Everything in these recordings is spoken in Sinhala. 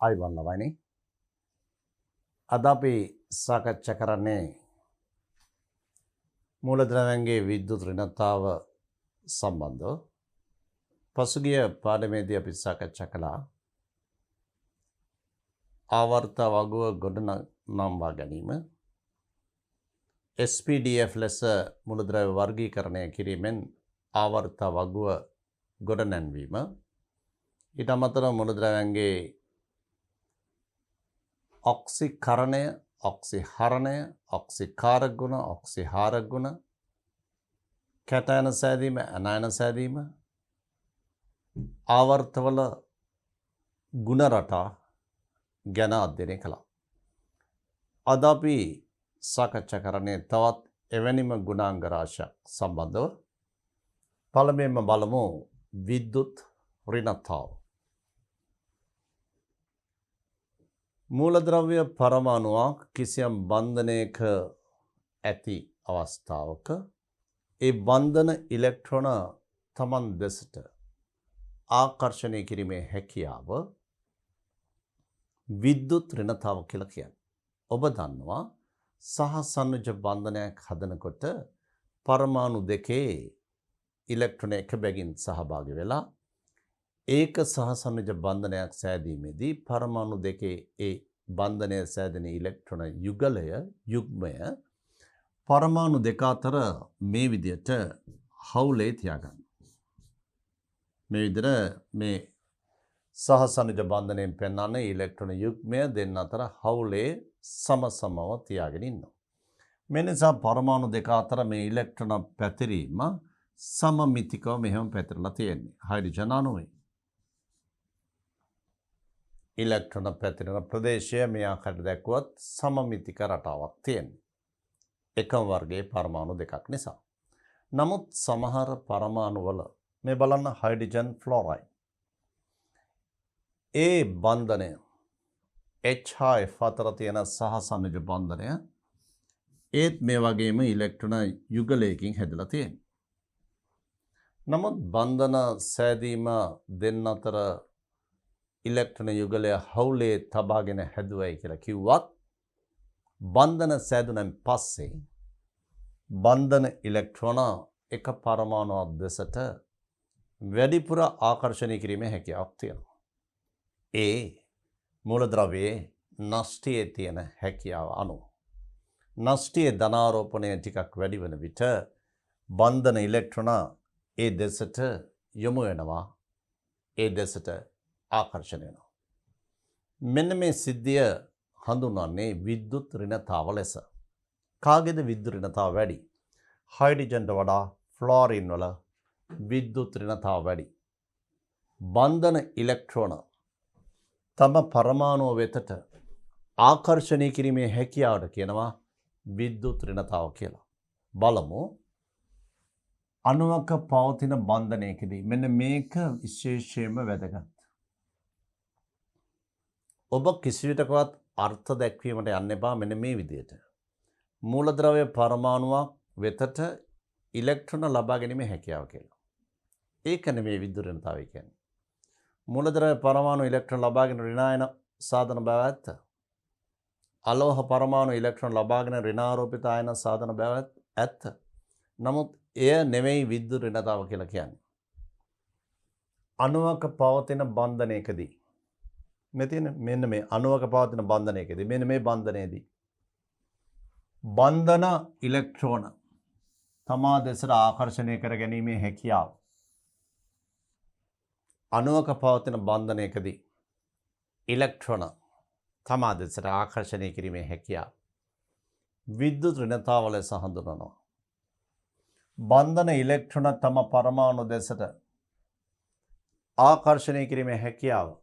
ආයිබන් ළමයිනි. අද අපි සාකච්ඡා කරන්නේ මූලද්‍රව්‍යයන්ගේ විද්‍යුත් ඍණතාව සම්බන්ධව. පසුගිය පාඩමේදී අපි සාකච්ඡා කළා ආවර්ත වගුව ගොඩනංවා ගැනීම, SPDF ලෙස මූලද්‍රව්‍ය වර්ගීකරණය කිරීමෙන් ආවර්ත වගුව ගොඩනැන්වීම, ඊට අමතරව මූලද්‍රව්‍යයන්ගේ ඔක්සිකරණය, ඔක්සිහරණය, ඔක්සිකාරක ගුණ, ඔක්සිහාරක ගුණ, කැටයන සෑදීම, ඇනයන සෑදීම, ආවර්තවල ගුණ රටා ගැන අධ්‍යයනය කළා. අද අපි සාකච්ඡා කරන්නේ තවත් එවැනිම ගුණාංග රාශියක් සම්බන්ධව. පළමුවෙන්ම බලමු විද්‍යුත් ඍණතාව. මූලද්‍රව්‍ය පරමාණුවක් කිසියම් බන්ධනයක ඇති අවස්ථාවක ඒ බන්ධන ඉලෙක්ට්‍රෝන තමන් දෙසට ආකර්ෂණය කිරීමේ හැකියාව විද්‍යුත් ඍණතාව කියලා කියන්නේ. ඔබ දන්නවා සහසන්නිජ බන්ධනයක් හදනකොට පරමාණු දෙකේ ඉලෙක්ට්‍රෝන එක බැගින් සහභාගී වෙලා ඒක සහසන්නිජ බන්ධනයක් සෑදීමේදී පරමාණු දෙකේ ඒ බන්ධනය සෑදෙන ඉලෙක්ට්‍රෝන යුග්මය පරමාණු දෙක අතර මේ විදිහට හවුලේ තියාගන්න. මේ විදිහට මේ සහසන්නිජ බන්ධනයෙන් පෙන්වන්නේ ඉලෙක්ට්‍රෝන යුග්මය දෙන්න අතර හවුලේ සමසමව තියාගෙන ඉන්නවා. මේ නිසා පරමාණු දෙක අතර මේ ඉලෙක්ට්‍රෝන පැතිරීම සමමිතිකව මෙහෙම පැතිරලා තියෙන්නේ. හයිඩ්‍රජන් අණුවේ ඉලෙක්ට්‍රෝන පැතිරෙන ප්‍රදේශය මේ ආකාරයට දැක්වුවත් සමමිතික රටාවක් තියෙනවා. එකම වර්ගයේ පරමාණු දෙකක් නිසා. නමුත් සමහර පරමාණු වල මේ බලන්න හයිඩ්‍රජන් ෆ්ලෝරයිඩ් ඒ බන්ධනය H අතර තියෙන සහසන්නිජ බන්ධනය ඒත් මේ වගේම ඉලෙක්ට්‍රෝන යුගලයකින් හැදලා තියෙනවා. නමුත් බන්ධන සෑදීම දෙන්න අතර ඉලෙක්ට්‍රෝන යුගලය හවුලේ තබාගෙන හැදුවයි කියලා කිව්වත් බන්ධන සෑදුනන් පස්සේ බන්ධන ඉලෙක්ට්‍රෝන එක පරමාණුවක් දෙසට වැඩිපුර ආකර්ෂණය කිරීමේ හැකියාවක් තියෙනවා. ඒ මූලද්‍රව්‍යයේ නෂ්ටයේ තියෙන හැකියාව අනුව. නෂ්ටයේ ධනාරෝපණය ටිකක් වැඩි වෙන විට බන්ධන ඉලෙක්ට්‍රෝන ඒ දෙසට යොමු වෙනවා. ඒ දෙසට ආකර්ෂණය වෙනවා. මෙන්න මේ සිද්ධිය හඳුන්වන්නේ විද්‍යුත් ඍණතාව ලෙස. කාගේද විද්‍යුත් ඍණතාව වැඩි? හයිඩ්‍රජන්ට වඩා ෆ්ලෝරින් වල විද්‍යුත් ඍණතාව වැඩි. බන්ධන ඉලෙක්ට්‍රෝන තම පරමාණුව වෙතට ආකර්ෂණය කිරීමේ හැකියාවට කියනවා විද්‍යුත් ඍණතාව කියලා. බලමු අණුවක පවතින බන්ධනයකදී මෙන්න මේක විශේෂයෙන්ම වැදගත්. ඔබ කිසිවිටකවත් අර්ථ දැක්වීමට යන්න එපා මෙන්න මේ විදිහට. මූලද්‍රව්‍ය පරමාණුවක් වෙතට ඉලෙක්ට්‍රෝන ලබා ගැනීමේ හැකියාව කියලා. ඒක නෙමෙයි විද්‍යුත් ඍණතාවය කියන්නේ. මූලද්‍රව්‍ය පරමාණු ඉලෙක්ට්‍රෝන ලබාගෙන ඍණායන සාධන බව ඇත්ත. අලෝහ පරමාණු ඉලෙක්ට්‍රෝන ලබාගෙන ඍණාරෝපිත ආයන සාධන බව ඇත්ත. නමුත් එය නෙමෙයි විද්‍යුත් ඍණතාව කියලා කියන්නේ. අණුවක පවතින බන්ධනයකදී මෙන්න මේ අණුවක පවතින බන්ධනයකදී මෙන්න මේ බන්ධනයේදී බන්ධන ඉලෙක්ට්‍රෝන තමා දෙසට ආකර්ෂණය කර ගැනීමේ හැකියාව. අණුවක පවතින බන්ධනයකදී ඉලෙක්ට්‍රෝන තමා දෙසට ආකර්ෂණය කිරීමේ හැකියාව විද්‍යුත් ඍණතාව ලෙස හඳුන්වනවා. බන්ධන ඉලෙක්ට්‍රෝන තම පරමාණු දෙසට ආකර්ෂණය කිරීමේ හැකියාව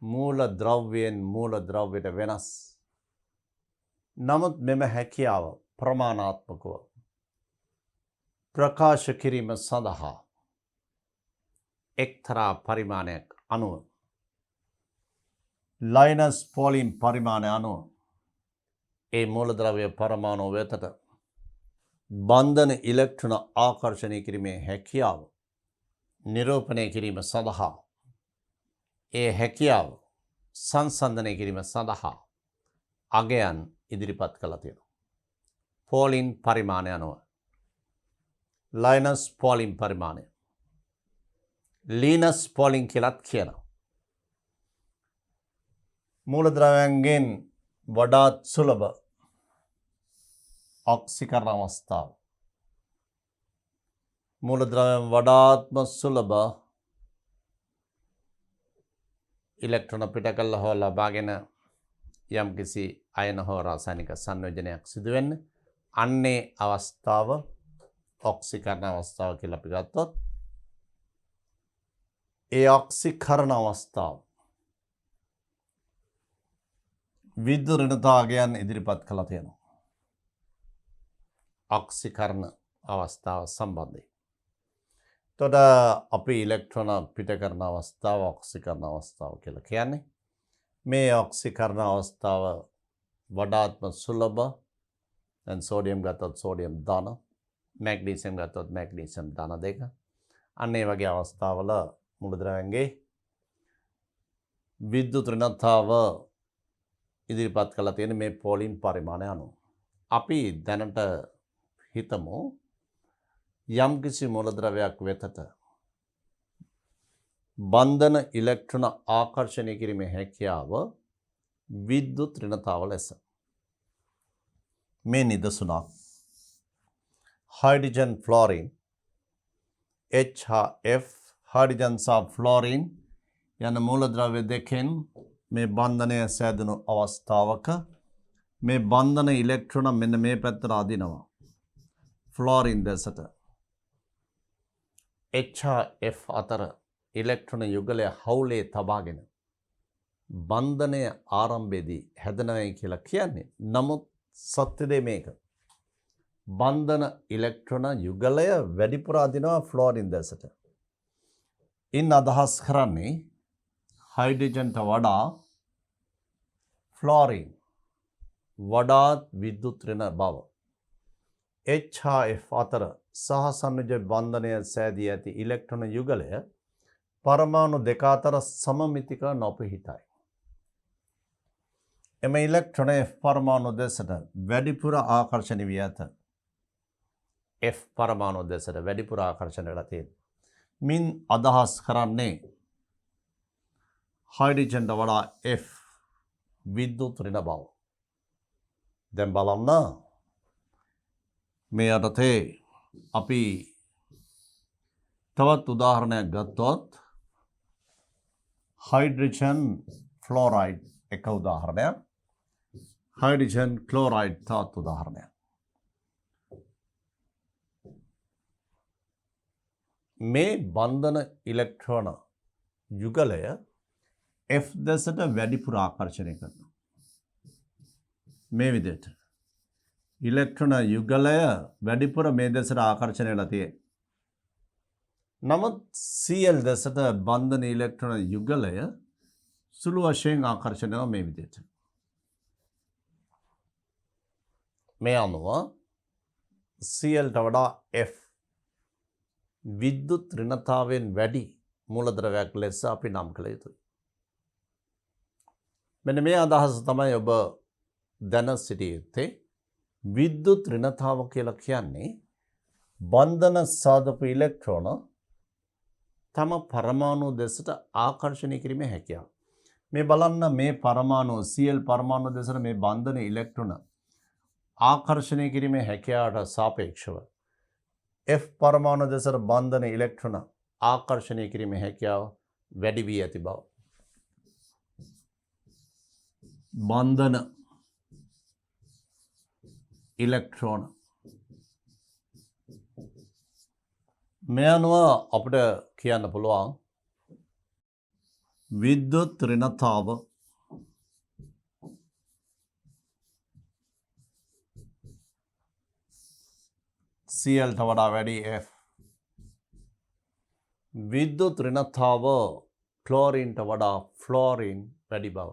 මූල ද්‍රව්‍යයෙන් මූල ද්‍රව්‍යයට වෙනස්. නමුත් මෙම හැකියාව ප්‍රමාණාත්මකව ප්‍රකාශ කිරීම සඳහා එක්තරා පරිමාණයක් අනුව ලයිනස් පෝලින් පරිමාණය අනුව ඒ මූලද්‍රව්‍ය පරමාණු වෙතට බන්ධන ඉලෙක්ට්‍රෝන ආකර්ෂණය කිරීමේ හැකියාව නිරූපණය කිරීම සඳහා ඒ හැකියාව සංසන්දනය කිරීම සඳහා අගයන් ඉදිරිපත් කළා තියෙනවා. පෝලින් පරිමාණය අනුව ලයිනස් පෝලින් පරිමාණය ලීනස් පෝලින් කියලාත් කියනවා. මූලද්‍රව්‍යයන්ගෙන් වඩාත් සුලභ ඔක්සිකරණ අවස්ථාව. මූලද්‍රව්‍යයන් වඩාත්ම සුලභ ඉලෙක්ට්‍රෝන පිට කළා හෝ ලබාගෙන යම්කිසි අයන හෝ රසායනික සංයෝජනයක් සිදු වෙන්න අන්නේ අවස්ථාව ඔක්සිකරණ අවස්ථාව කියලා අපි ගත්තොත් ඒ ඔක්සිකරණ අවස්ථාව විද්‍යුත් ඍණතාවයන් ඉදිරිපත් කළා තියෙනවා. ඔක්සිකරණ අවස්ථාව සම්බන්ධයෙන්. තොට අපි ඉලෙක්ට්‍රෝන පිට කරන අවස්ථාව ඔක්සිකරණ අවස්ථාව කියලා කියන්නේ. මේ ඔක්සිකරණ අවස්ථාව වඩාත්ම සුලභ. දැන් සෝඩියම් ගත්තොත් සෝඩියම් ධන, මැග්නීසියම් ගත්තොත් මැග්නීසියම් ධන දෙක. අන්න ඒ වගේ අවස්ථාවල මූලද්‍රව්‍යයන්ගේ විද්‍යුත් ඍණතාව ඉදිරිපත් කළා තියෙන මේ පෝලින් පරිමාණය අනුව. අපි දැනට හිතමු යම්කිසි මූලද්‍රව්‍යයක් වෙතට බන්ධන ඉලෙක්ට්‍රෝන ආකර්ෂණය කිරීමේ හැකියාව විද්‍යුත් ඍණතාව ලෙස. මේ නිදසුනක් හයිඩ්‍රජන් ෆ්ලෝරින් HF හයිඩ්‍රජන් සහ ෆ්ලෝරින් යන මූලද්‍රව්‍ය දෙකෙන් මේ බන්ධනය සෑදුණු අවස්ථාවක මේ බන්ධන ඉලෙක්ට්‍රෝන මෙන්න මේ පැත්තට අදිනවා. ෆ්ලෝරින් දෙසට HF අතර ඉලෙක්ට්‍රෝන යුගලය හවුලේ තබාගෙන බන්ධනය ආරම්භයේදී හැදෙනවයි කියලා කියන්නේ. නමුත් සත්‍යදේ මේක. බන්ධන ඉලෙක්ට්‍රෝන යුගලය වැඩිපුර අදිනවා ෆ්ලෝරින් දෙසට. ඉන් අදහස් කරන්නේ හයිඩ්‍රජන්ට වඩා ෆ්ලෝරින් වඩාත් විද්‍යුත් ඍණ බව. HF අතර සහසන්නිජ බන්ධනය සෑදී ඇති ඉලෙක්ට්‍රෝන යුගලය පරමාණු දෙක අතර සමමිතික නොපිහිටයි. එම ඉලෙක්ට්‍රෝන F පරමාණු දෙසට වැඩිපුර ආකර්ෂණය වී ඇත. F පරමාණු දෙසට වැඩිපුර ආකර්ෂණය වෙලා තියෙනවා. මින් අදහස් කරන්නේ හයිඩ්‍රජන්ට වඩා F විද්‍යුත් ඍණ බව. දැන් බලන්න මේ යටතේ අපි තවත් උදාහරණයක් ගත්තොත් හයිඩ්‍රජන් ෆ්ලෝරයිඩ් එක උදාහරණයක්. හයිඩ්‍රජන් ක්ලෝරයිඩ් තවත් උදාහරණයක්. මේ බන්ධන ඉලෙක්ට්‍රෝන යුගලය F දෙසට වැඩිපුර ආකර්ෂණය කරනවා. මේ විදිහට ඉලෙක්ට්‍රෝන යුගලය වැඩිපුර මේ දෙසට ආකර්ෂණය වෙලා තියෙනවා. නමුත් Cl දෙසට බන්ධන ඉලෙක්ට්‍රෝන යුගලය සුළු වශයෙන් ආකර්ෂණය වෙනවා මේ විදිහට. මේ අනුව Clට වඩා F විද්‍යුත් ඍණතාවයෙන් වැඩි මූලද්‍රව්‍යයක් ලෙස අපි නම් කළ යුතුයි. මෙන්න මේ අදහස තමයි ඔබ දැන සිටිය යුත්තේ. විද්‍යුත් ඍණතාව කියලා කියන්නේ බන්ධන සාධක ඉලෙක්ට්‍රෝන තම පරමාණු දෙසට ආකර්ෂණය කිරීමේ හැකියාව. මේ බලන්න මේ පරමාණු Cl පරමාණු දෙසට මේ බන්ධන ඉලෙක්ට්‍රෝන ආකර්ෂණය කිරීමේ හැකියාවට සාපේක්ෂව F පරමාණු දෙසට බන්ධන ඉලෙක්ට්‍රෝන ආකර්ෂණය කිරීමේ හැකියාව වැඩි වී ඇති බව. බන්ධන ඉලෙක්ට්‍රෝන මේ අනුව අපිට කියන්න පුළුවන් විද්‍යුත් ඍණතාව Clට වඩා වැඩි F. විද්‍යුත් ඍණතාව ක්ලෝරින්ට වඩා ෆ්ලෝරින් වැඩි බව.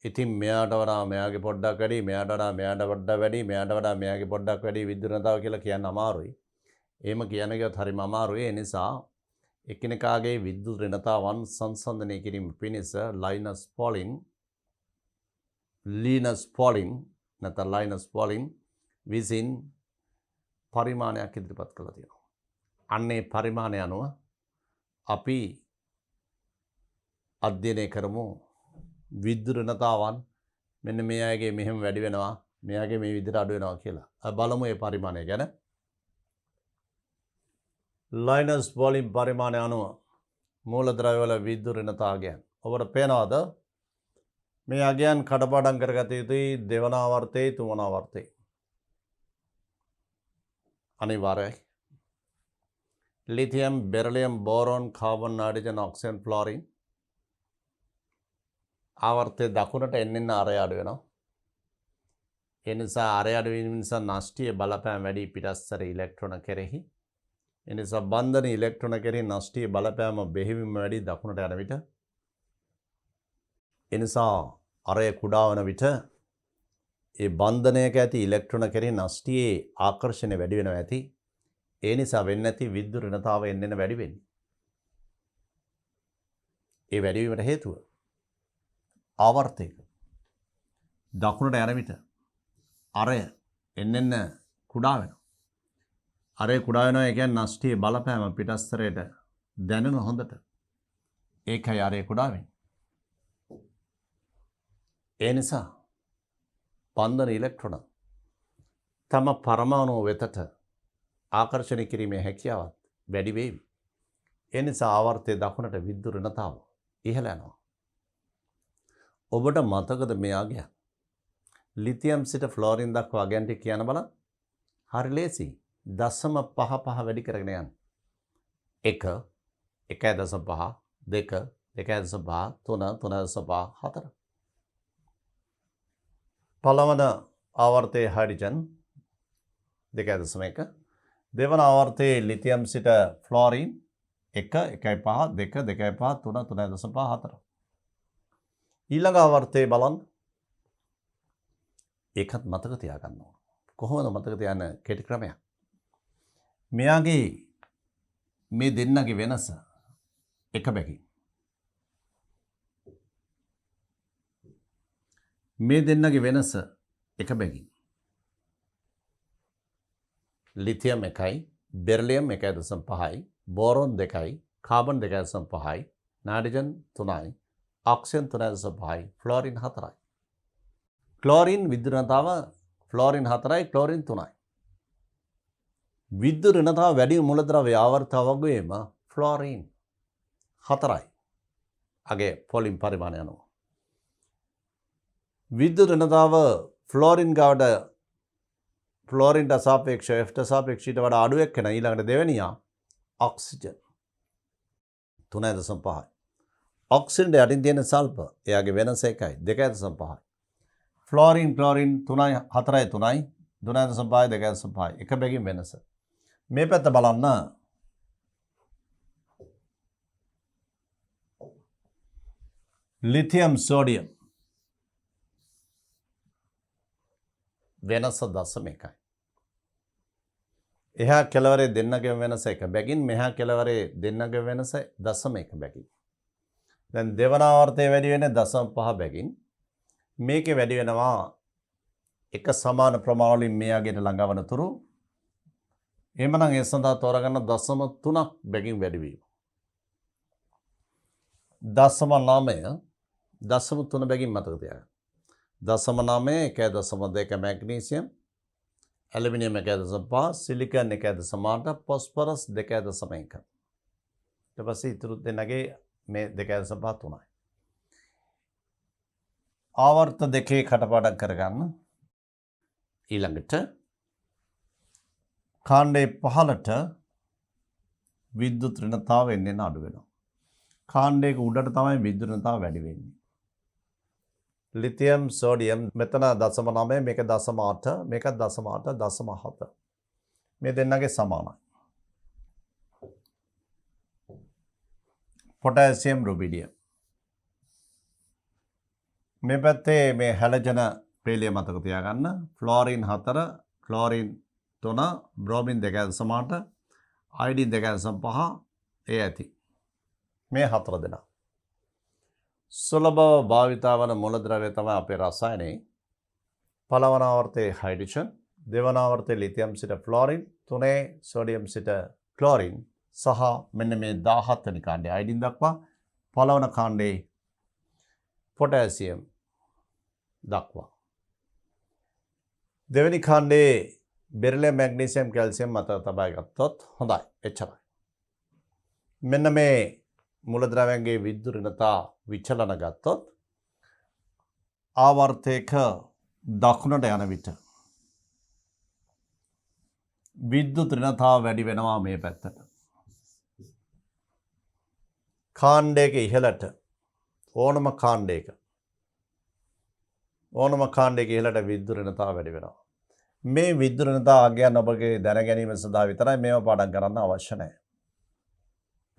ඉතින් මෙයාට වඩා මෙයාගේ පොඩ්ඩක් වැඩි, මෙයාට වඩා මෙයාට පොඩ්ඩක් වැඩි, මෙයාට වඩා මෙයාගේ පොඩ්ඩක් වැඩි විද්‍යුත් ඍණතාව කියලා කියන්න අමාරුයි. එහෙම කියන එකත් හරිම අමාරුයි. ඒ නිසා එකිනෙකාගේ විද්‍යුත් ඍණතාවන් සංසන්දනය කිරීම පිණිස ලයිනස් පොලින් විසින් පරිමාණයක් ඉදිරිපත් කළා තියෙනවා. අන්නේ පරිමාණය අනුව අපි අධ්‍යයනය කරමු විද්‍යුත් ඍණතාවන් මෙන්න මේ අයගේ මෙහෙම වැඩි වෙනවා, මේ අයගේ මේ විදිහට අඩු වෙනවා කියලා. බලමු මේ පරිමාණය ගැන. ලයිනස් පොලින් පරිමාණය අනුව මූලද්‍රව්‍ය වල විද්‍යුත් ඍණතා අගයන්. ඔබට පේනවද? මේ අගයන් කඩපාඩම් කරගත යුතුයි දෙවන ආවර්තයේ තුන්වන ආවර්තයේ. අනිවාර්යයි. Lithium, beryllium, boron, carbon, nitrogen, oxygen, fluorine ආවර්තයේ දකුණට එන්න අරය අඩු වෙනවා. ඒ නිසා අරය අඩු වීම නිසා නෂ්ටීය බලපෑම වැඩි පිටස්තර ඉලෙක්ට්‍රෝන කෙරෙහි. ඒ නිසා බන්ධන ඉලෙක්ට්‍රෝන කෙරෙහි නෂ්ටීය බලපෑම බෙහෙවින්ම වැඩි දකුණට යන විට. ඒ නිසා අරය කුඩා වන විට ඒ බන්ධනයක ඇති ඉලෙක්ට්‍රෝන කෙරෙහි නෂ්ටීයේ ආකර්ෂණය වැඩි වෙනවා ඇති. ඒ නිසා වෙන්නේ නැති විද්‍යුත් ඍණතාව එන්න වැඩි වෙන්නේ. ඒ වැඩි වීමට හේතුව ආවර්තයක දකුණට යන විට අරය එන්න කුඩා වෙනවා. අරය කුඩා වෙනවා කියන්නේ නෂ්ටීය බලපෑම පිටස්තරයට දැනෙන හොඳට. ඒකයි අරය කුඩා වෙන්නේ. ඒ නිසා බන්ධන ඉලෙක්ට්‍රෝන තම පරමාණු වෙතට ආකර්ෂණය කිරීමේ හැකියාවත් වැඩි වේවි. ඒ නිසා ආවර්තයේ දකුණට විද්‍යුත් ඍණතාව ඉහළ යනවා. ඔබට මතකද මේ අගය? ලිතියම් සිට ෆ්ලෝරින් දක්වා අගයන් ටික කියන බලන්න. හරි ලේසි. 0.55 වැඩි කරගෙන යන්න. 1 1.5 2 2.5 3 3.5 පළවන ආවර්තයේ හයිඩ්‍රජන් 2.1 දෙවන ආවර්තයේ ලිතියම් සිට ෆ්ලෝරින් 1 1.5 2 2.5 3 3.5 ඊළඟ ආවර්තයේ බලන්න. ඒකත් මතක තියාගන්න ඕන. කොහොමද මතක තියාගන්න කෙටි ක්‍රමයක්? මෙයාගේ මේ දෙන්නගේ වෙනස එක බැගින්. මේ දෙන්නගේ වෙනස එක බැගින්. ලිතියම් 1යි, බෙරිලියම් 1.5යි, බෝරෝන් 2යි, කාබන් 2.5යි, නයිට්‍රජන් 3යි, ඔක්සිජන් 3.5යි, ෆ්ලෝරින් 4යි. ක්ලෝරින් විද්‍යුත් ඍණතාව ෆ්ලෝරින් 4යි, ක්ලෝරින් 3යි. විද්‍යුත් ඍණතාව වැඩි මූලද්‍රව්‍ය ආවර්තය වගේම ෆ්ලෝරින් 4යි. අගේ පොලින් පරිමාණය අනුව. විද්‍යුත් ඍණතාව ෆ්ලෝරින් ගාවට ෆ්ලෝරින්ට සාපේක්ෂව F ට සාපේක්ෂව ඊට වඩා අඩු එක්කන ඊළඟට දෙවෙනියා ඔක්සිජන් 3.5යි. ඔක්සිජන් යටින් තියෙන සල්ප එයාගේ වෙනස එකයි 2.5යි. ෆ්ලෝරින් ක්ලෝරින් 3යි 4යි 3යි 3.5යි 2.5යි එක බැගින් වෙනස. මේ පැත්ත බලන්න. ලිතියම් සෝඩියම් වෙනස 0.1යි. එහා කෙළවරේ දෙන්නගේ වෙනස එක බැගින් මෙහා කෙළවරේ දෙන්නගේ වෙනස 0.1 බැගින්. දැන් දෙවන ආවර්තයේ වැඩි වෙන්නේ 0.5 බැගින්. මේකේ වැඩි වෙනවා එක සමාන ප්‍රමාණ වලින් මෙයාගෙට ළඟවන තුරු. එහෙමනම් ඒ සඳහා තෝරගන්න 0.3ක් බැගින් වැඩි වීම. 0.9 0.3 බැගින් මතක තියාගන්න. 0.9 1.2 මැග්නීසියම්, ඇලුමිනියම් 1.5, සිලිකන් 1.8, ෆොස්ෆරස් 2.1. ඊට පස්සේ ඉතුරු දෙන්නගේ මේ 2.5 3යි. ආවර්ත දෙකේ කටපාඩම් කරගන්න. ඊළඟට කාණ්ඩේ 15ට විද්‍යුත් ඍණතාව එන්නේ අඩු වෙනවා. කාණ්ඩයක උඩට තමයි විද්‍යුත් ඍණතාව වැඩි වෙන්නේ. ලිතියම් සෝඩියම් මෙතන 0.9 මේක 0.8 මේක 0.8 0.7 මේ දෙන්නගේ සමානයි. පොටෑසියම් රුබිඩියම් මේ පැත්තේ මේ හැලජන පේලිය මතක තියාගන්න. ෆ්ලෝරින් 4 ක්ලෝරින් 3 බ්‍රෝමින් 2.8 අයඩින් 2.5 ඒ ඇති. මේ හතර දෙනා. සුලභව භාවිතා වන මූලද්‍රව්‍ය තමයි අපේ රසායනයේ පළවන ආවර්තයේ හයිඩ්‍රජන්, දෙවන ආවර්තයේ ලිතියම් සිට ෆ්ලෝරින්, තුනේ සෝඩියම් සිට ක්ලෝරින් සහ මෙන්න මේ 17 වෙනි කාණ්ඩයේ අයඩින් දක්වා පළවන කාණ්ඩයේ පොටෑසියම් දක්වා. දෙවෙනි කාණ්ඩයේ බෙරිලියම්, මැග්නීසියම්, කැල්සියම් මත තබා ගත්තොත් හොඳයි. එච්චරයි. මෙන්න මේ මූලද්‍රව්‍යයන්ගේ විද්‍යුත් ඍණතා විචලන ගත්තොත් ආවර්තයක දකුණට යන විට විද්‍යුත් ඍණතාව වැඩි වෙනවා මේ පැත්තට. කාණ්ඩයක ඉහළට ඕනම කාණ්ඩයක ඉහළට විද්‍යුත් ඍණතාව වැඩි වෙනවා. මේ විද්‍යුත් ඍණතා ආගයන් ඔබගේ දැන ගැනීම සඳහා විතරයි මේව පාඩම් කරන්න අවශ්‍ය නැහැ.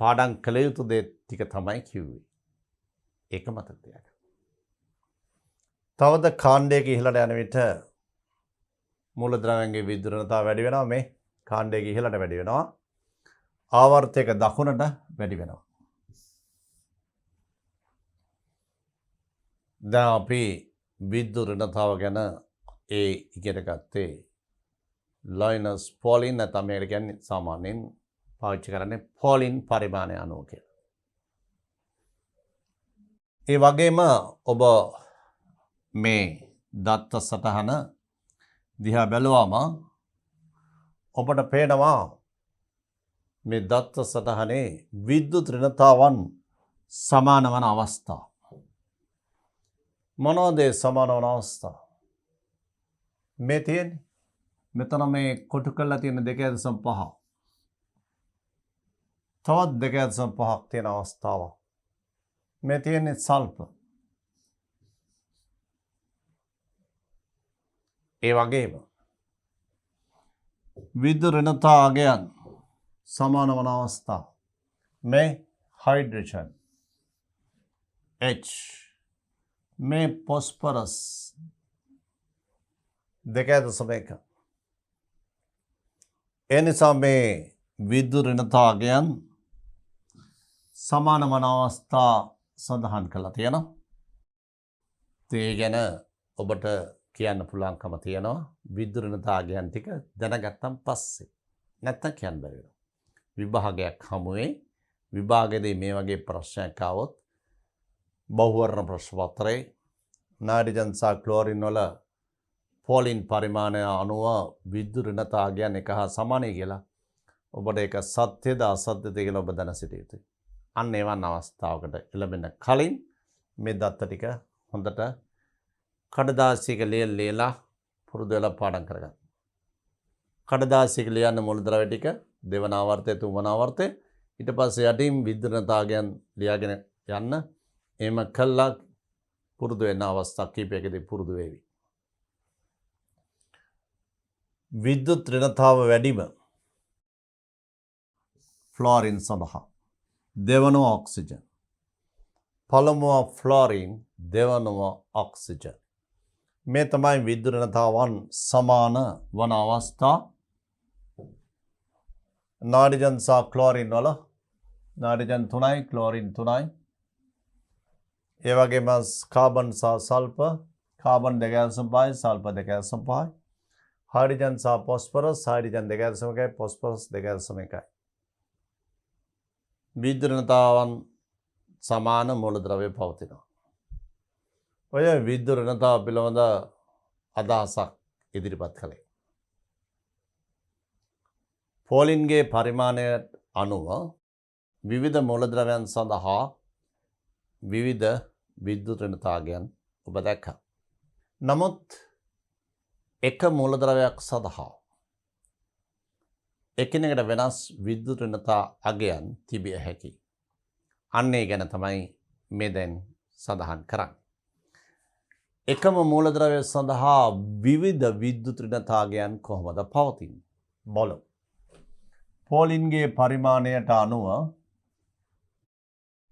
පාඩම් කළ යුතු දේ ටික තමයි කිව්වේ. ඒක මතක තියාගන්න. තවද කාණ්ඩයක ඉහළට යන විට මූලද්‍රව්‍යයන්ගේ විද්‍යුත් ඍණතාව වැඩි වෙනවා. මේ කාණ්ඩයක ඉහළට වැඩි වෙනවා. ආවර්තයක දකුණට වැඩි වෙනවා. දැන් අපි විද්‍යුත් ඍණතාව ගැන ඉගෙන ගත්තේ ලයිනස් පෝලින් නැත්නම් මේකට කියන්නේ සාමාන්‍යයෙන් පාවිච්චි කරන්නේ පෝලින් පරිමාණය අනුව කියලා. ඒ වගේම ඔබ මේ දත්ත සටහන දිහා බැලුවාම ඔබට පේනවා මේ දත්ත සටහනේ විද්‍යුත් ඍණතාවන් සමාන වන අවස්ථා. මොනවද සමාන වන අවස්ථා? මේ තියෙන්නේ මෙතන මේ කොටු කරලා තියෙන 2.5. තවත් 2.5ක් තියෙන අවස්ථාවක්. මේ තියෙන්නේ සල්ප. ඒ වගේම විද්‍යුත් ඍණතා අගයන් සමාන වන අවස්ථා. මේ හයිඩ්‍රජන් H, මේ ફોස්ફરස් 2.1. ඒ නිසා මේ විද්‍යුත් ඍණතා අගයන් සමාන වන අවස්ථා සඳහන් කරලා තියෙනවා. ඒ ගැන ඔබට කියන්න පුළුවන්කම තියෙනවා. විද්‍යුත් ඍණතා අගයන් ටික දැනගත්තන් පස්සේ නැත්තම් කියන්න බැරි වෙනවා. විභාගයක් හමුවේ විභාගයේදී මේ වගේ ප්‍රශ්නයක් ආවොත් බහුවර්ණ ප්‍රශ්න පත්‍රයේ නයිට්‍රජන් සහ ක්ලෝරින් වල පෝලින් පරිමාණය අනුව විද්‍යුත් ඍණතා අගයන් එක හා සමානයි කියලා ඔබට ඒක සත්‍යද අසත්‍යද කියලා ඔබ දැන සිටිය යුතුයි. අන්න එවන් අවස්ථාවකට එළඹෙන කලින් මේ දත්ත ටික හොඳට කඩදාසියක ලියලා පුරුදු වෙලා පාඩම් කරගන්න. කඩදාසියක ලියන්න මූලද්‍රව්‍ය ටික දෙවන ආවර්තය තුන්වන ආවර්තය ඊට පස්සේ යටින් විද්‍යුත් ඍණතා අගයන් ලියාගෙන යන්න. එහෙම කළා පුරුදු වෙන අවස්ථා කීපයකදී පුරුදු වෙවි. විද්‍යුත් ඍණතාව වැඩිම ෆ්ලෝරින් සඳහා දෙවනුව ඔක්සිජන්. පළමුව ෆ්ලෝරින්, දෙවනුව ඔක්සිජන්. මේ තමයි විද්‍යුත් ඍණතාවන් සමාන වන අවස්ථා. නයිට්‍රජන් සහ ක්ලෝරින් වල නයිට්‍රජන් 3යි ක්ලෝරින් 3යි. ඒ වගේම කාබන් සහ සල්ෆර්, කාබන් 2.5යි සල්ෆර් 2.5යි. හයිඩ්‍රජන් සහ ફોස්ෆරස්, හයිඩ්‍රජන් 2.1යි ફોස්ෆරස් 2.1යි. විද්‍යුත් ඍණතාවන් සමාන මූලද්‍රව්‍ය පවතිනවා. ඔය විද්‍යුත් ඍණතාව පිළිබඳ අදහසක් ඉදිරිපත් කළේ. පෝලින්ගේ පරිමාණයට අනුව විවිධ මූලද්‍රව්‍යයන් සඳහා විවිධ විද්‍යුත් ඍණතාවයන් ඔබ දැක්කා. නමුත් එක මූලද්‍රව්‍යයක් සඳහා එකිනෙකට වෙනස් විද්‍යුත් ඍණතා අගයන් තිබිය හැකියි. අන්න ඒ ගැන තමයි මේ දැන් සඳහන් කරන්නේ. එකම මූලද්‍රව්‍ය සඳහා විවිධ විද්‍යුත් ඍණතා අගයන් කොහොමද පවතින්නේ? බලමු. පෝලින්ගේ පරිමාණයට අනුව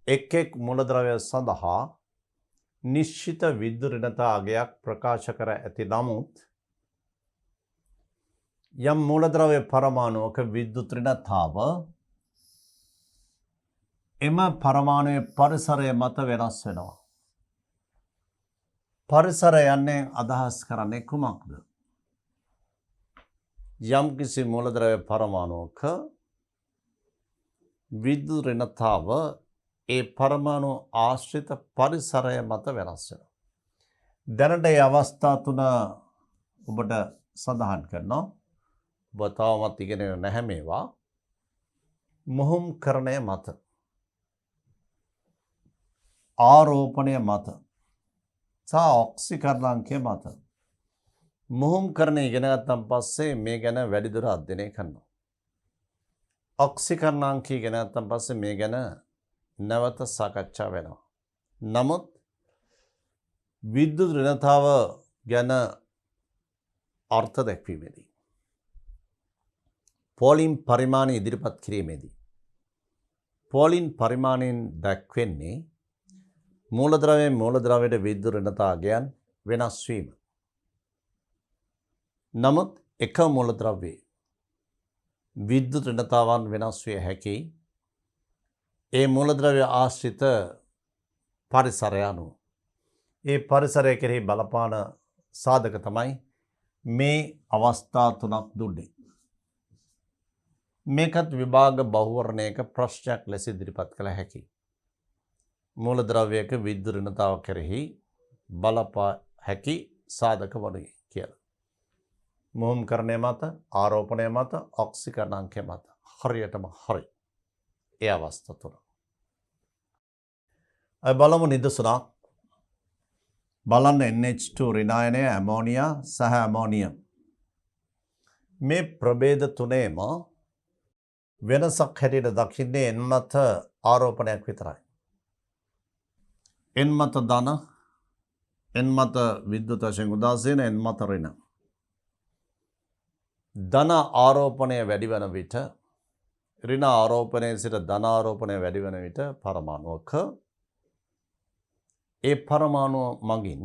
එක් මූලද්‍රව්‍ය සඳහා නිශ්චිත විද්‍යුත් ඍණතා අගයක් ප්‍රකාශ කර ඇති නමුත් යම් මූලද්‍රව්‍ය පරමාණුවක විද්‍යුත් ඍණතාව එම පරමාණුවේ පරිසරය මත වෙනස් වෙනවා. පරිසරය යන්නේ අදහස් කරන්නේ කුමක්ද? යම්කිසි මූලද්‍රව්‍ය පරමාණුවක විද්‍යුත් ඍණතාව ඒ පරමාණු ආශ්‍රිත පරිසරය මත වෙනස් වෙනවා. දැනට මේ අවස්ථා තුන ඔබට සඳහන් කරනවා. ඔබ තවමත් ඉගෙන නැහැ මේවා. මොහොම්කරණය මත, ආරෝපණය මත සහ ඔක්සිකරණාංකය මත. මොහොම්කරණය ඉගෙන ගත්තන් පස්සේ මේ ගැන වැඩිදුර අධ්‍යයනය කරනවා. ඔක්සිකරණාංකය ඉගෙන ගත්තන් පස්සේ මේ ගැන නැවත සාකච්ඡා වෙනවා. නමුත් විද්‍යුත් ඍණතාව ගැන අර්ථ දැක්වීමේදී, පෝලින් පරිමාණය ඉදිරිපත් කිරීමේදී පෝලින් පරිමාණයෙන් දැක්වෙන්නේ මූලද්‍රව්‍යයෙන් මූලද්‍රව්‍යයට විද්‍යුත් ඍණතාවයන් වෙනස් වීම. නමුත් එක මූලද්‍රව්‍යයේ විද්‍යුත් ඍණතාවන් වෙනස් විය හැකි ඒ මූලද්‍රව්‍ය ආශ්‍රිත පරිසරය අනුව. ඒ පරිසරය කෙරෙහි බලපාන සාධක තමයි මේ අවස්ථා තුනක් දුන්නේ. මේකත් විභාග බහුවර්ණයක ප්‍රශ්නයක් ලෙස ඉදිරිපත් කළ හැකි. මූලද්‍රව්‍යයක විද්‍යුත් ඍණතාව කෙරෙහි බලපා හැකි සාධක වනුයි කියලා. මොහොම්කරණය මත, ආරෝපණය මත, ඔක්සිකරණාංකය මත. හරියටම හරි. ඒ අවස්ථා තුන. අය බලමු නිදසුනක්. බලන්න NH2 ඍණායනය, ඇමෝනියා සහ ඇමෝනියම්. මේ ප්‍රභේද තුනේම වෙනසක් හැටියට දකින්නේ N මත ආරෝපණයක් විතරයි. N මත ධන, N මත විද්‍යුත් වශයෙන් උදාසීන, N මත ඍණ. ධන ආරෝපණය වැඩි වන විට, ඍණ ආරෝපණයේ සිට ධන ආරෝපණය වැඩි වන විට පරමාණුවක ඒ පරමාණුව මගින්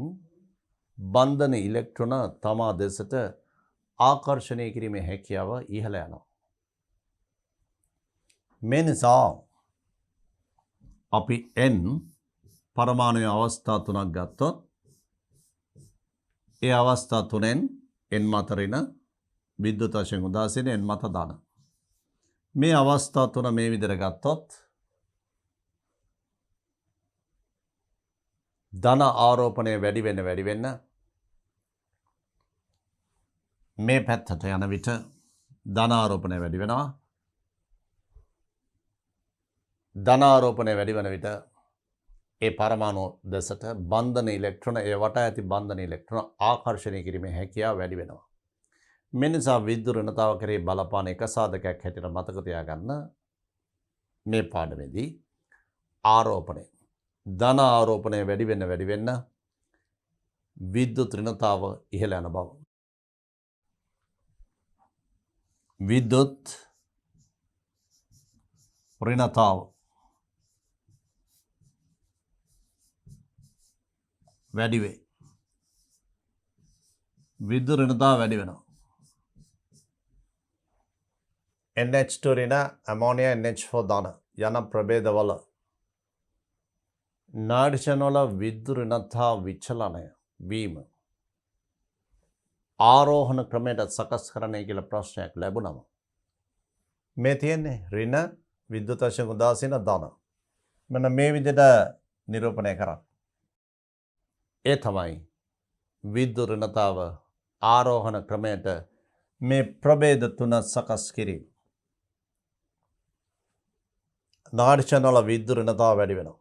බන්ධන ඉලෙක්ට්‍රෝන තමා දෙසට ආකර්ෂණය කිරීමේ හැකියාව ඉහළ යනවා. මේ නිසා අපි N පරමාණුවේ අවස්ථා තුනක් ගත්තොත් ඒ අවස්ථා තුනෙන් N මත ඍණ, විද්‍යුත් වශයෙන් උදාසීන, N මත ධන. මේ අවස්ථා තුන මේ විදිහට ගත්තොත් ධන ආරෝපණය වැඩි වෙන්න මේ පැත්තට යන විට ධන ආරෝපණය වැඩි වෙනවා. ධන ආරෝපණය වැඩි වෙන විට ඒ පරමාණු දෙසට බන්ධන ඉලෙක්ට්‍රෝන, ඒ වටා ඇති බන්ධන ඉලෙක්ට්‍රෝන ආකර්ෂණය කිරීමේ හැකියාව වැඩි වෙනවා. මේ නිසා විද්‍යුත් ඍණතාව කෙරෙහි බලපාන එක සාධකයක් හැටියට මතක තියාගන්න මේ පාඩමේදී ආරෝපණය, ධන ආරෝපණය වැඩි වෙන්න විද්‍යුත් ඍණතාව ඉහළ යන බව. විද්‍යුත් ඍණතාව වැඩි වේ. විද්‍යුත් ඍණතාව වැඩි වෙනවා. NH2 ඍණ, ඇමෝනියා, NH4 ධන යන ප්‍රභේදවල නාඩිෂන්වල විද්‍යුත් ඍණතාව විචලනය වීම ආරෝහණ ක්‍රමයට සකස් කරන්නේ කියලා ප්‍රශ්නයක් ලැබුණම මේ තියෙන්නේ ඍණ, විද්‍යුත් වශයෙන් උදාසීන, ධන. මෙන්න මේ විදිහට නිරූපණය කරන්න. ඒ තමයි විද්‍යුත් ඍණතාව ආරෝහණ ක්‍රමයට මේ ප්‍රභේද තුන සකස් කිරීම. නාඩිෂන්වල විද්‍යුත් ඍණතාව වැඩි වෙනවා.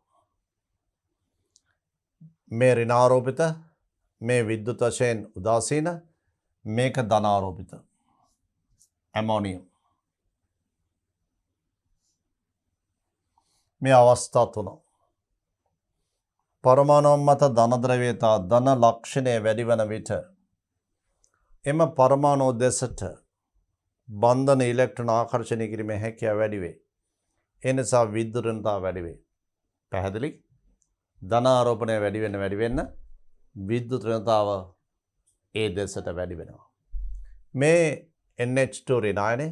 මේ ඍණාරෝපිත, මේ විද්‍යුත් වශයෙන් උදාසීන, මේක ධනාරෝපිත ඇමෝනියම්. මේ අවස්ථා තුන පරමාණුන් මත ධන ද්‍රව්‍යතා, ධන ලක්ෂණය වැඩි වන විට එම පරමාණු දෙසට බන්ධන ඉලෙක්ට්‍රෝන ආකර්ෂණය කිරීමේ හැකියාව වැඩි වේ. ඒ නිසා විද්‍යුත් ඍණතාව වැඩි වේ. පැහැදිලි? ධන ආරෝපණය වැඩි වෙන්න විද්‍යුත් ඍණතාව ඒ දෙසට වැඩි වෙනවා. මේ NH2 ඍණායනය,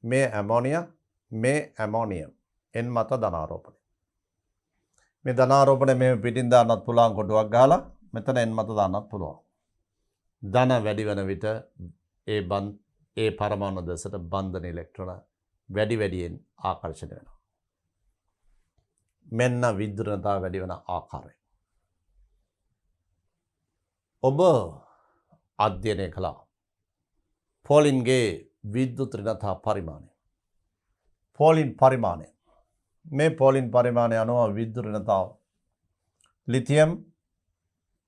මේ ඇමෝනියා, මේ ඇමෝනියම් N මත ධන ආරෝපණය. මේ ධනාරෝපණය මේ පිටින් දාන්නත් පුළුවන් කොටුවක් ගහලා මෙතන n මත දාන්නත් පුළුවන්. ධන වැඩි වෙන විට ඒ පරමාණු දෙසට බන්ධන ඉලෙක්ට්‍රෝන වැඩි වැඩියෙන් ආකර්ෂණය වෙනවා. මෙන්න විද්‍යුතතාව වැඩි වෙන ආකාරය. ඔබ අධ්‍යයනය කළා පෝලින්ගේ විද්‍යුත් ඍණතා පරිමාණය. පෝලින් පරිමාණය. මේ පෝලින් පරිමාණය අනුව විද්‍යුත් ඍණතාව ලිතියම්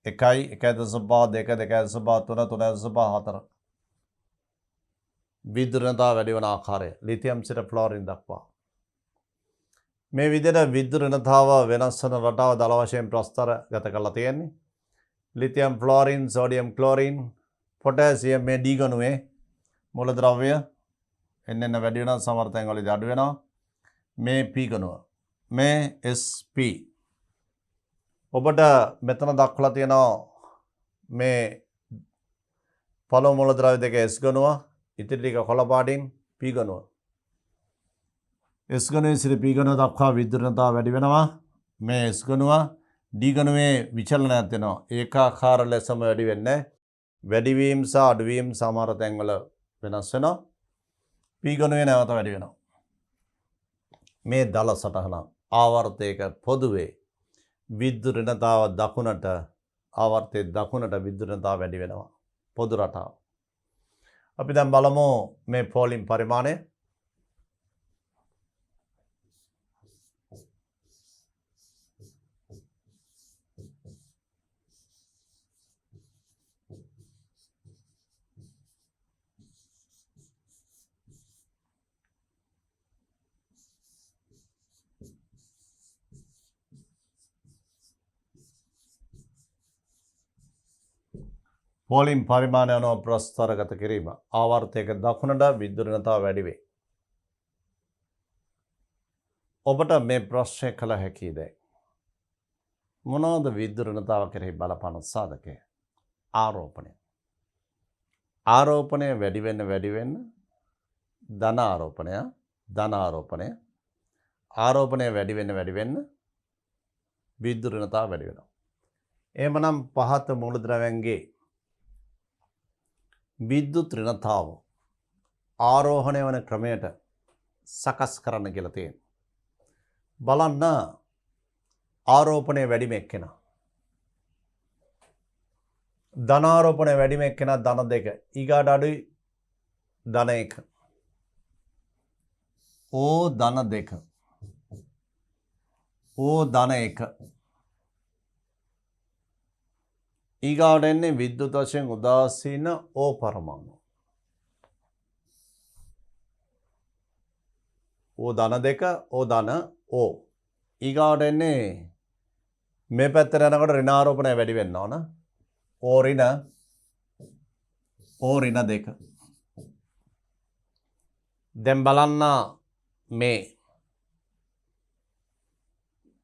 1 1.2 2.3 3.4 විද්‍යුත් ඍණතාව වැඩි වෙන ආකාරය ලිතියම් සිට ෆ්ලෝරින් දක්වා. මේ විදිහට විද්‍යුත් ඍණතාව වෙනස් වන රටාව දල වශයෙන් ප්‍රස්තරගත කරලා තියෙන්නේ. Lithium fluorine, sodium chlorine, potassium මේ D ගණුවේ මූලද්‍රව්‍ය එන්න වැඩි වෙනවා, සමහර තැන්වලදී අඩු වෙනවා. මේ P ගණුව. මේ SP. ඔබට මෙතන දක්වලා තියෙනවා මේ පළමු මූලද්‍රව්‍ය දෙක S ගණුව, ඉතිරි ටික කොළ පාටින් P ගණුව. S ගණුවේ සිට P ගණුව දක්වා විද්‍යුත් ඍණතාව වැඩි වෙනවා. මේ S ගණුව D ගණුවේ විචලනයක් වෙනවා. ඒකාකාර ලෙසම වැඩි වෙන්නේ. වැඩිවීම සහ අඩුවීම සමහර තැන්වල වෙනස් වෙනවා. P ගණුවේ නැවත වැඩි වෙනවා. මේ දල සටහන ආවර්තයක පොදුවේ විද්‍යුත් ඍණතාව දකුණට ආවර්තයේ දකුණට විද්‍යුත් ඍණතාව වැඩි වෙනවා. පොදු රටාව. අපි දැන් බලමු මේ පෝලින් පරිමාණය. පෝලින් පරිමාණය අනුව ප්‍රස්තරගත කිරීම. ආවර්තයක දකුණට විද්‍යුත් ඍණතාව වැඩි වේ. ඔබට මේ ප්‍රශ්නය කළ හැකිද? මොනවාද විද්‍යුත් ඍණතාව කෙරෙහි බලපාන සාධකය? ආරෝපණය. ආරෝපණය වැඩි වෙන්න ධන ආරෝපණය, ධන ආරෝපණය. ආරෝපණය වැඩි වෙන්න විද්‍යුත් ඍණතාව වැඩි වෙනවා. එහෙමනම් පහත මූලද්‍රව්‍යයන්ගේ විද්‍යුත් ඍණතාව ආරෝහණය වන ක්‍රමයට සකස් කරන්න කියලා තියෙනවා. බලන්න ආරෝපණය වැඩිම එක්කෙනා. ධනාරෝපණය වැඩිම එක්කෙනා ධන 2. ඊගාට අඩුයි ධන 1. ඕ ධන 2. ඕ ධන 1. ඊගාට එන්නේ විද්‍යුත් වශයෙන් උදාසීන O පරමාණු. O ධන 2, O ධන O. ඊගාට එන්නේ මේ පැත්තට යනකොට ඍණාරෝපණය වැඩි වෙන්න ඕන. O ඍණ 2. දැන් බලන්න මේ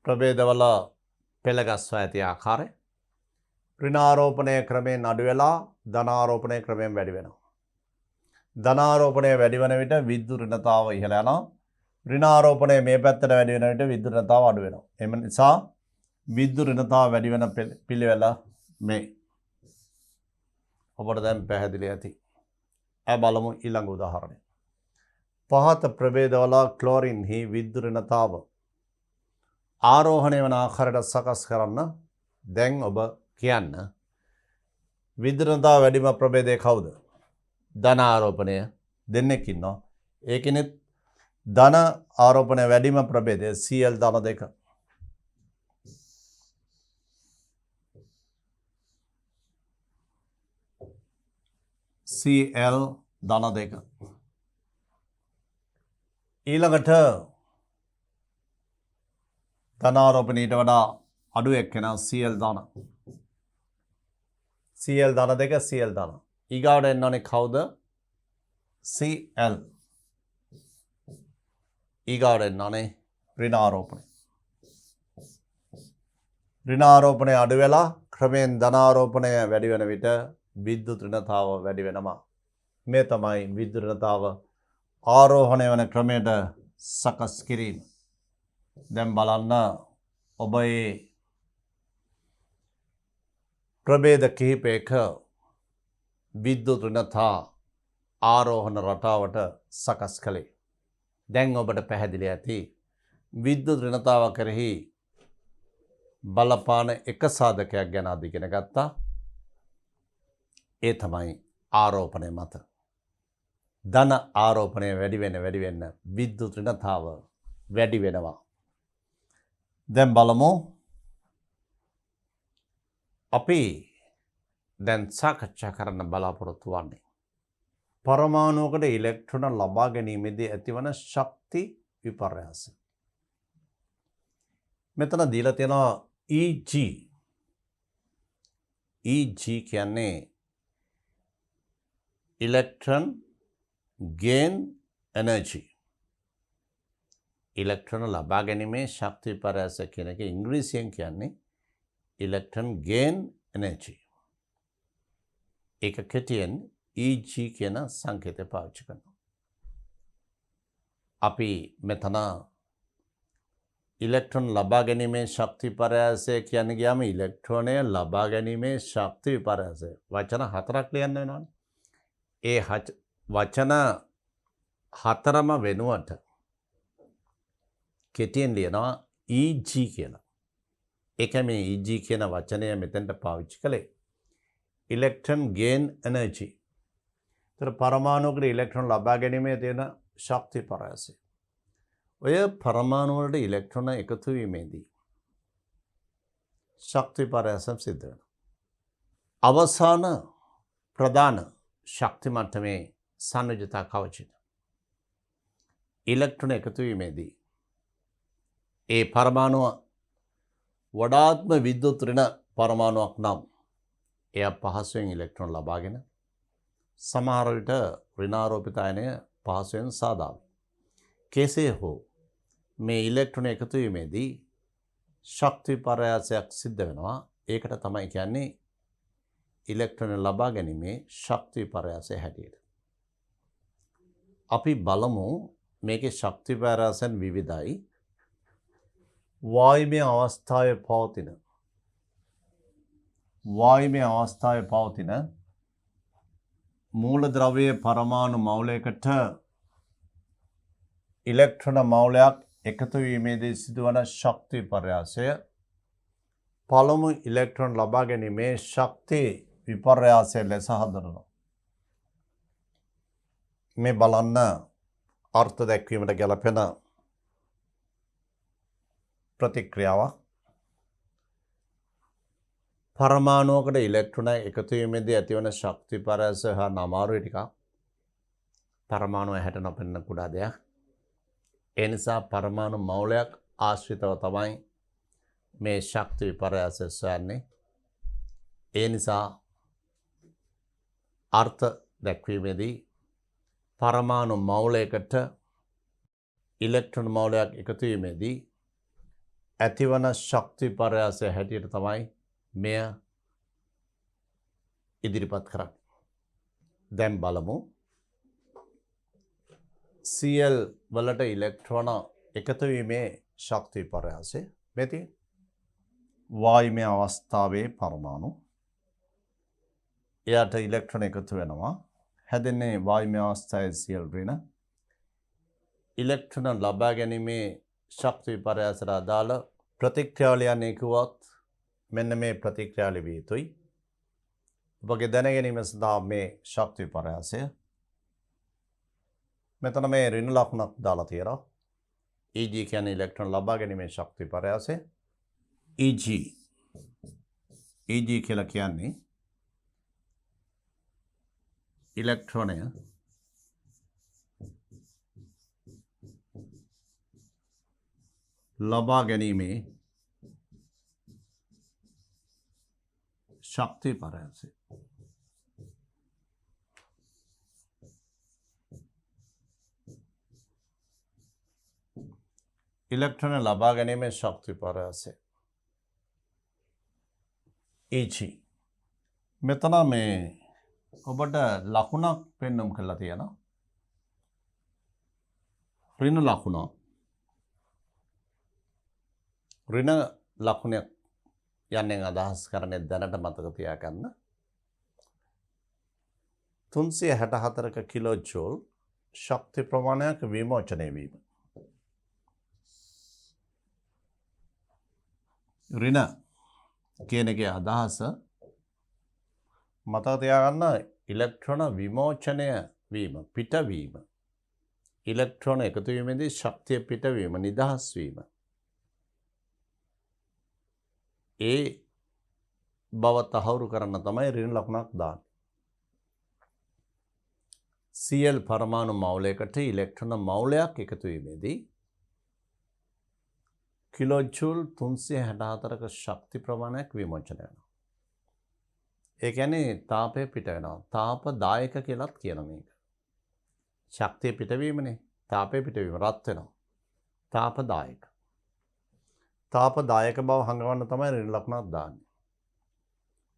ප්‍රභේදවල පෙළගස්වා ඇති ආකාරය. ඍණාරෝපණය ක්‍රමයෙන් අඩු වෙලා ධනාරෝපණය ක්‍රමයෙන් වැඩි වෙනවා. ධනාරෝපණය වැඩි වෙන විට විද්‍යුත් ඍණතාව ඉහළ යනවා. ඍණාරෝපණය මේ පැත්තට වැඩි වෙන විට විද්‍යුත් ඍණතාව අඩු වෙනවා. එම නිසා විද්‍යුත් ඍණතාව වැඩි වෙන පිළිවෙල මේ. ඔබට දැන් පැහැදිලි ඇති. බලමු ඊළඟ උදාහරණය. පහත ප්‍රභේදවල ක්ලෝරින්හි විද්‍යුත් ඍණතාව ආරෝහණය වන ආකාරයට සකස් කරන්න දැන් ඔබ කියන්න විද්‍යුත් ඍණතාව වැඩිම ප්‍රභේදය කවුද? ධන ආරෝපණය දෙන්නෙක් ඉන්නවා. ඒකෙනෙත් ධන ආරෝපණය වැඩිම ප්‍රභේදය Cl ධන 2. Cl ධන 2. ඊළඟට ධනාරෝපණය ඊට වඩා අඩු එක්කෙනා Cl ධන. Cl ධන 2 Cl ධන. ඊගාවට එන්න ඕනේ කවුද? Cl. ඊගාවට එන්න ඕනේ ඍණාරෝපණය. ඍණාරෝපණය අඩු වෙලා ක්‍රමයෙන් ධනාරෝපණය වැඩි වෙන විට විද්‍යුත් ඍණතාව වැඩි වෙනවා. මේ තමයි විද්‍යුත් ඍණතාව ආරෝහණය වන ක්‍රමයට සකස් කිරීම. දැන් බලන්න ඔබේ ප්‍රභේද කිහිපයක විද්‍යුත් ඍණතා ආරෝහණ රටාවට සකස් කළේ. දැන් ඔබට පැහැදිලි ඇති විද්‍යුත් ඍණතාව කෙරෙහි බලපාන එක සාධකයක් ගැන අපි ඉගෙන ගත්තා. ඒ තමයි ආරෝපණය මත. ධන ආරෝපණය වැඩි වෙන්න විද්‍යුත් ඍණතාව වැඩි වෙනවා. දැන් බලමු අපි දැන් සාකච්ඡා කරන්න බලාපොරොත්තු වන්නේ පරමාණුවකට ඉලෙක්ට්‍රෝන ලබා ගැනීමේදී ඇතිවන ශක්ති විපර්යාස. මෙතන දීලා තියෙනවා EG. EG කියන්නේ ඉලෙක්ට්‍රෝන ගේන් එනර්ජි. ඉලෙක්ට්‍රෝන ලබා ගැනීමේ ශක්ති විපර්යාස කියන එක ඉංග්‍රීසියෙන් කියන්නේ ඉලෙක්ට්‍රෝන ගේන් එනර්ජි. ඒක කෙටියෙන් EG කියන සංකේතය පාවිච්චි කරනවා. අපි මෙතන ඉලෙක්ට්‍රෝන ලබා ගැනීමේ ශක්ති විපර්යාසය කියන ගියාම ඉලෙක්ට්‍රෝනය ලබා ගැනීමේ ශක්ති විපර්යාසය වචන 4ක් ලියන්න වෙනවනේ. ඒ වචන 4ම වෙනුවට කෙටියෙන් ලියනවා EG කියලා. ඒක මේ EG කියන වචනය මෙතෙන්ට පාවිච්චි කළේ. ඉලෙක්ට්‍රෝන ගේන් එනර්ජි. තර පරමාණුවකට ඉලෙක්ට්‍රෝන ලබා ගැනීමේ තියෙන ශක්ති විපර්යාසය. ඔය පරමාණු වලට ඉලෙක්ට්‍රෝන එකතු වීමේදී ශක්ති විපර්යාසම් සිද්ධ වෙනවා. අවසාන ප්‍රධාන ශක්ති මට්ටමේ සංයුජතා කවචිත. ඉලෙක්ට්‍රෝන එකතු වීමේදී ඒ පරමාණුව වඩාත්ම විද්‍යුත් ඍණ පරමාණුවක් නම් එය පහසුවෙන් ඉලෙක්ට්‍රෝන ලබාගෙන සමහර විට ඍණාරෝපිත අයනය පහසුවෙන් සාදායි. කෙසේ හෝ මේ ඉලෙක්ට්‍රෝන එකතු වීමේදී ශක්ති විපර්යාසයක් සිද්ධ වෙනවා. ඒකට තමයි කියන්නේ ඉලෙක්ට්‍රෝන ලබා ගැනීමේ ශක්ති විපර්යාසය හැටියට. අපි බලමු මේකේ ශක්ති විපර්යාසයන් විවිධයි. වායුමය අවස්ථාවේ පවතින මූලද්‍රව්‍ය පරමාණු මවුලයකට ඉලෙක්ට්‍රෝන මවුලයක් එකතු වීමේදී සිදුවන ශක්ති විපර්යාසය පළමු ඉලෙක්ට්‍රෝන ලබා ගැනීමේ ශක්ති විපර්යාසය ලෙස හඳුන්වනවා. මේ බලන්න අර්ථ දැක්වීමට ගැලපෙන ප්‍රතික්‍රියාවක්. පරමාණුවකට ඉලෙක්ට්‍රෝන එකතු වීමේදී ඇතිවන ශක්ති විපර්යාසය හා අමාරුයි ටිකක්. පරමාණු ඇහැට නොපෙනෙන කුඩා දෙයක්. ඒ නිසා පරමාණු මවුලයක් ආශ්‍රිතව තමයි මේ ශක්ති විපර්යාසය සොයන්නේ. ඒ නිසා අර්ථ දැක්වීමේදී පරමාණු මවුලයකට ඉලෙක්ට්‍රෝන මවුලයක් එකතු වීමේදී ඇතිවන ශක්ති විපර්යාසය හැටියට තමයි මෙය ඉදිරිපත් කරන්නේ. දැන් බලමු Cl වලට ඉලෙක්ට්‍රෝන එකතු වීමේ ශක්ති විපර්යාසය. මෙති වායුමය අවස්ථාවේ පරමාණු එයට ඉලෙක්ට්‍රෝන එකතු වෙනවා. හැදෙන්නේ වායුමය අවස්ථාවේ Cl ඍණ. ඉලෙක්ට්‍රෝන ලබා ගැනීමේ ශක්ති විපර්යාසයට අදාළ ප්‍රතික්‍රියාව ලියන්නේ කිව්වොත් මෙන්න මේ ප්‍රතික්‍රියාව ලිවිය යුතුයි. ඔබගේ දැන ගැනීම සඳහා මේ ශක්ති විපර්යාසය මෙතන මේ ඍණ ලකුණක් දාලා තියෙනවා. EG කියන්නේ ඉලෙක්ට්‍රෝන ලබා ගැනීමේ ශක්ති විපර්යාසය. EG කියලා කියන්නේ ඉලෙක්ට්‍රෝනය ලබා ගැනීමේ ශක්ති විපර්යාසය. ඉලෙක්ට්‍රෝන ලබා ගැනීමේ ශක්ති විපර්යාසය. EG. මෙතන මේ ඔබට ලකුණක් පෙන්වුම් කරලා තියෙනවා. ඍණ ලකුණ. ඍණ ලකුණක් යන්නේ අදහස් කරන්නේ දැනට මතක තියාගන්න. 364ක කිලෝ ජූල් ශක්ති ප්‍රමාණයක් විමෝචනය වීම. ඍණ කියන එකේ අදහස මතක තියාගන්න ඉලෙක්ට්‍රෝන විමෝචනය වීම, පිටවීම. ඉලෙක්ට්‍රෝන එකතු වීමේදී ශක්තිය පිටවීම, නිදහස් වීම. ඒ බව තහවුරු කරන්න තමයි ඍණ ලකුණක් දාන්නේ. Cl පරමාණු මවුලයකට ඉලෙක්ට්‍රෝන මවුලයක් එකතු වීමේදී කිලෝ ජූල් 364ක ශක්ති ප්‍රමාණයක් විමෝචනය වෙනවා. ඒ කියන්නේ තාපය පිට වෙනවා. තාපදායක කියලාත් කියන මේක. ශක්තිය පිටවීමනේ. තාපය පිටවීම රත් වෙනවා. තාපදායක. තාපදායක බව හංගවන්න තමයි ඍණ ලකුණක් දාන්නේ.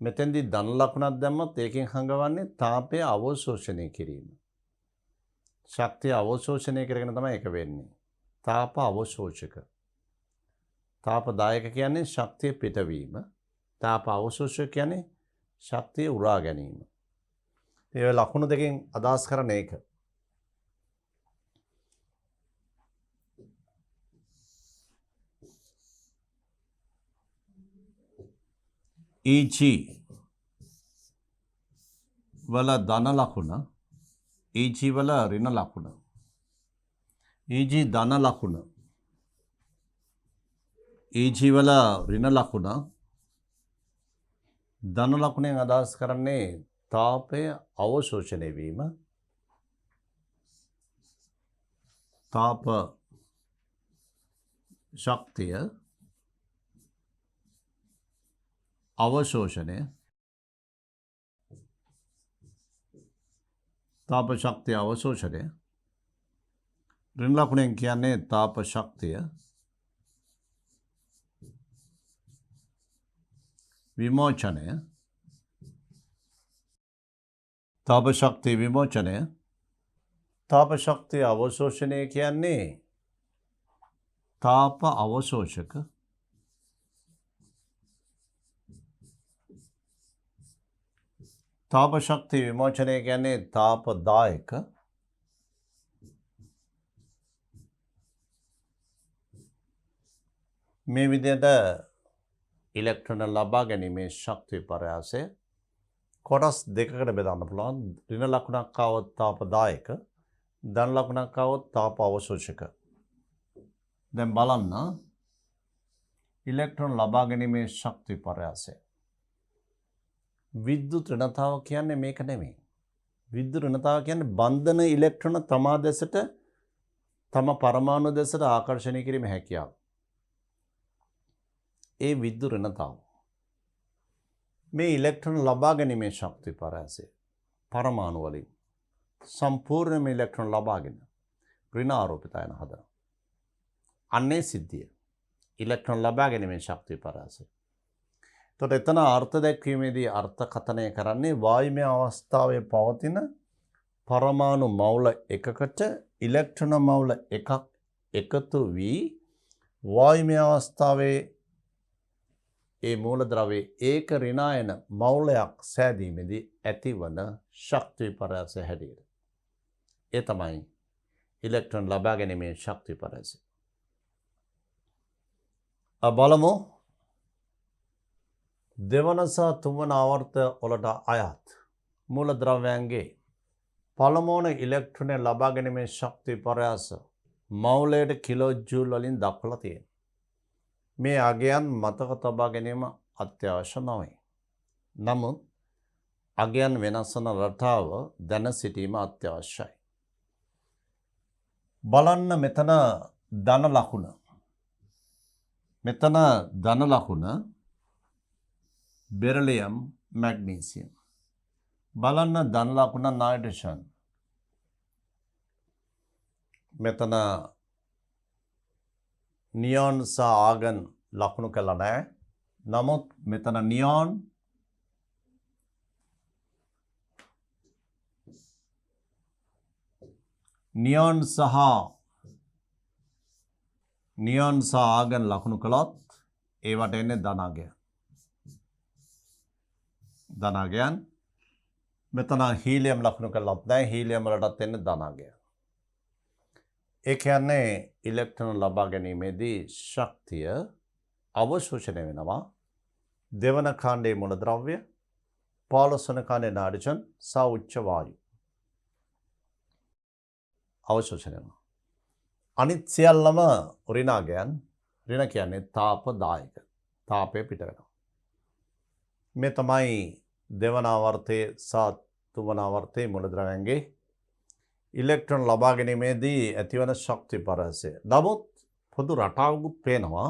මෙතෙන්දී ධන ලකුණක් දැම්මත් ඒකෙන් හංගවන්නේ තාපය අවශෝෂණය කිරීම. ශක්තිය අවශෝෂණය කරගෙන තමයි ඒක වෙන්නේ. තාප අවශෝෂක. තාපදායක කියන්නේ ශක්තිය පිටවීම. තාප අවශෝෂක කියන්නේ ශක්තිය උරා ගැනීම. ඒ ලකුණු දෙකෙන් අදහස් කරන එක. EG වල ධන ලකුණ, EG වල ඍණ ලකුණ. EG ධන ලකුණ, EG වල ඍණ ලකුණ. ධන ලකුණෙන් අදහස් කරන්නේ තාපය අවශෝෂණය වීම. තාප ශක්තිය අවශෝෂණය. තාප ශක්තිය අවශෝෂණය. ඍණ ලකුණෙන් කියන්නේ තාප ශක්තිය විමෝචනය. තාප ශක්තිය විමෝචනය. තාප ශක්තිය අවශෝෂණය කියන්නේ තාප අවශෝෂක. තාප ශක්තිය විමෝචනය කියන්නේ තාපදායක. මේ විදිහට ඉලෙක්ට්‍රෝන ලබා ගැනීමේ ශක්ති පරයාසය කොටස් දෙකකට බෙදන්න පුළුවන්. ඍණ ලකුණක් આવොත් තාපදායක, ධන ලකුණක් આવොත් තාප අවශෝෂක. දැන් බලන්න ඉලෙක්ට්‍රෝන ලබා ගැනීමේ ශක්ති පරයාසය. විද්‍යුත් ඍණතාව කියන්නේ මේක නෙමෙයි. විද්‍යුත් ඍණතාව කියන්නේ බන්ධන ඉලෙක්ට්‍රෝන තමා දෙසට, තම පරමාණු දෙසට ආකර්ෂණය කිරීමේ හැකියාව. ඒ විද්‍යුත් ඍණතාව. මේ ඉලෙක්ට්‍රෝන ලබා ගැනීමේ ශක්ති පරයාසය පරමාණු වලින් සම්පූර්ණයෙන්ම ඉලෙක්ට්‍රෝන ලබාගෙන ඍණ ආරෝපිත අයන හදනවා. අන්නේ සිද්ධිය ඉලෙක්ට්‍රෝන ලබා ගැනීමේ ශක්ති පරයාසය. එතකොට එතන අර්ථ දැක්වීමේදී අර්ථකථනය කරන්නේ වායුමය අවස්ථාවේ පවතින පරමාණු මවුල එකකට ඉලෙක්ට්‍රෝන මවුල එකක් එකතු වී වායුමය අවස්ථාවේ ඒ මූලද්‍රව්‍යයේ ඒක ඍණායන මවුලයක් සෑදීමේදී ඇතිවන ශක්ති පරයාසය හැටියට. ඒ තමයි ඉලෙක්ට්‍රෝන ලබා ගැනීමේ ශක්ති පරයාසය. බලමු දෙවන සහ තුන්වන ආවර්ත වලට අයත් මූලද්‍රව්‍යයන්ගේ පළමුවන ඉලෙක්ට්‍රෝනය ලබා ගැනීමේ ශක්ති පරයාස මවුලයට කිලෝ ජූල් වලින් දක්වලා තියෙනවා. මේ අගයන් මතක තබා ගැනීම අත්‍යවශ්‍ය නොවේ. නමුත් අගයන් වෙනස් වන රටාව දැන සිටීම අත්‍යවශ්‍යයි. බලන්න මෙතන ධන ලකුණ. මෙතන ධන ලකුණ බෙරිලියම්, මැග්නීසියම්. බලන්න ධන ලකුණ නයිට්‍රජන්. මෙතන නියොන් සහ ආගන් ලකුණු කළා නැහැ. නමුත් මෙතන නියොන් සහ ආගන් ලකුණු කළොත් ඒවට එන්නේ ධනාගයන්. ධනාගයන් මෙතන හීලියම් ලකුණු කරලත් නැහැ. හීලියම් වලටත් එන්නේ ධනාගයන්. ඒ කියන්නේ ඉලෙක්ට්‍රෝන ලබා ගැනීමේදී ශක්තිය අවශෝෂණය වෙනවා දෙවන කාණ්ඩයේ මූලද්‍රව්‍ය, 15 වන කාණ්ඩයේ නායිට්‍රජන් සහ උච්ච වායු අවශෝෂණය වෙනවා. අනිත් සියල්ලම ඍණාගයන්. ඍණ කියන්නේ තාපදායක. තාපය පිට වෙනවා. මේ තමයි දෙවන ආවර්තයේ සහ තුන්වන ආවර්තයේ මූලද්‍රව්‍යයන්ගේ ඉලෙක්ට්‍රෝන ලබා ගැනීමේදී ඇතිවන ශක්ති පරාසය. නමුත් පොදු රටාවකුත් පේනවා.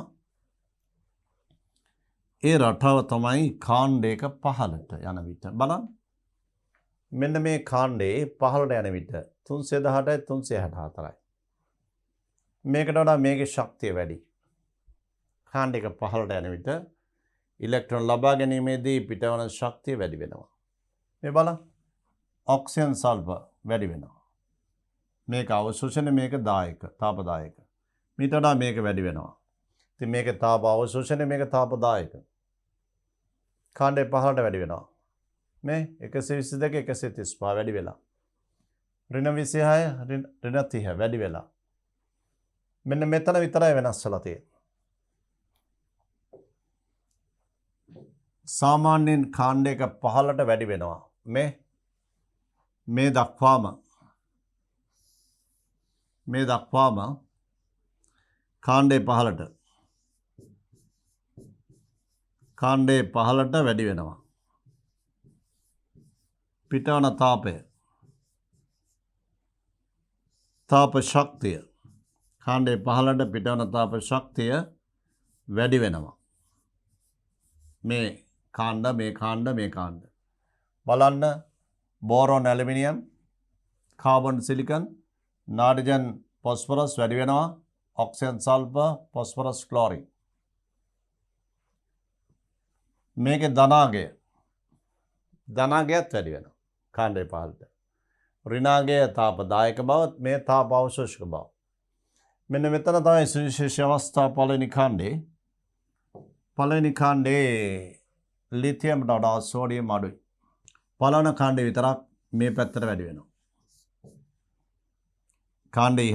ඒ රටාව තමයි කාණ්ඩයක පහළට යන විට. බලන්න. මෙන්න මේ කාණ්ඩේ පහළට යන විට 318යි 364යි. මේකට වඩා මේකේ ශක්තිය වැඩි. කාණ්ඩයක පහළට යන විට ඉලෙක්ට්‍රෝන ලබා ගැනීමේදී පිටවන ශක්තිය වැඩි වෙනවා. මේ බලන්න. ඔක්සිජන් සල්ෆර් වැඩි වෙනවා. මේක අවශෝෂණය, මේක දායක, තාපදායක. මීට වඩා මේක වැඩි වෙනවා. ඉතින් මේක තාප අවශෝෂණය, මේක තාපදායක. කාණ්ඩය පහළට වැඩි වෙනවා. මේ 122 135 වැඩි වෙලා. ඍණ 26 ඍණ 30 වැඩි වෙලා. මෙන්න මෙතන විතරයි වෙනස් වෙලා තියෙන්නේ. සාමාන්‍යයෙන් කාණ්ඩයක පහළට වැඩි වෙනවා. මේ දක්වාම කාණ්ඩේ පහළට වැඩි වෙනවා. පිටවන තාපය, තාප ශක්තිය, කාණ්ඩේ පහළට පිටවන තාප ශක්තිය වැඩි වෙනවා. මේ කාණ්ඩ බලන්න. Boron aluminium, carbon silicon, nitrogen phosphorus වැඩි වෙනවා. Oxygen sulphur, phosphorus chlorine. මේකේ ධනාගයත් වැඩි වෙනවා කාණ්ඩේ පහළට. ඍණාගය තාපදායක බව, මේ තාප අවශෝෂක බව. මෙන්න මෙතන තමයි සුවිශේෂී අවස්ථා පළවෙනි කාණ්ඩේ ලිතියම්ට වඩා සෝඩියම් අඩුයි. පළවන කාණ්ඩේ විතරක් මේ පැත්තට වැඩි වෙනවා. කාණ්ඩේ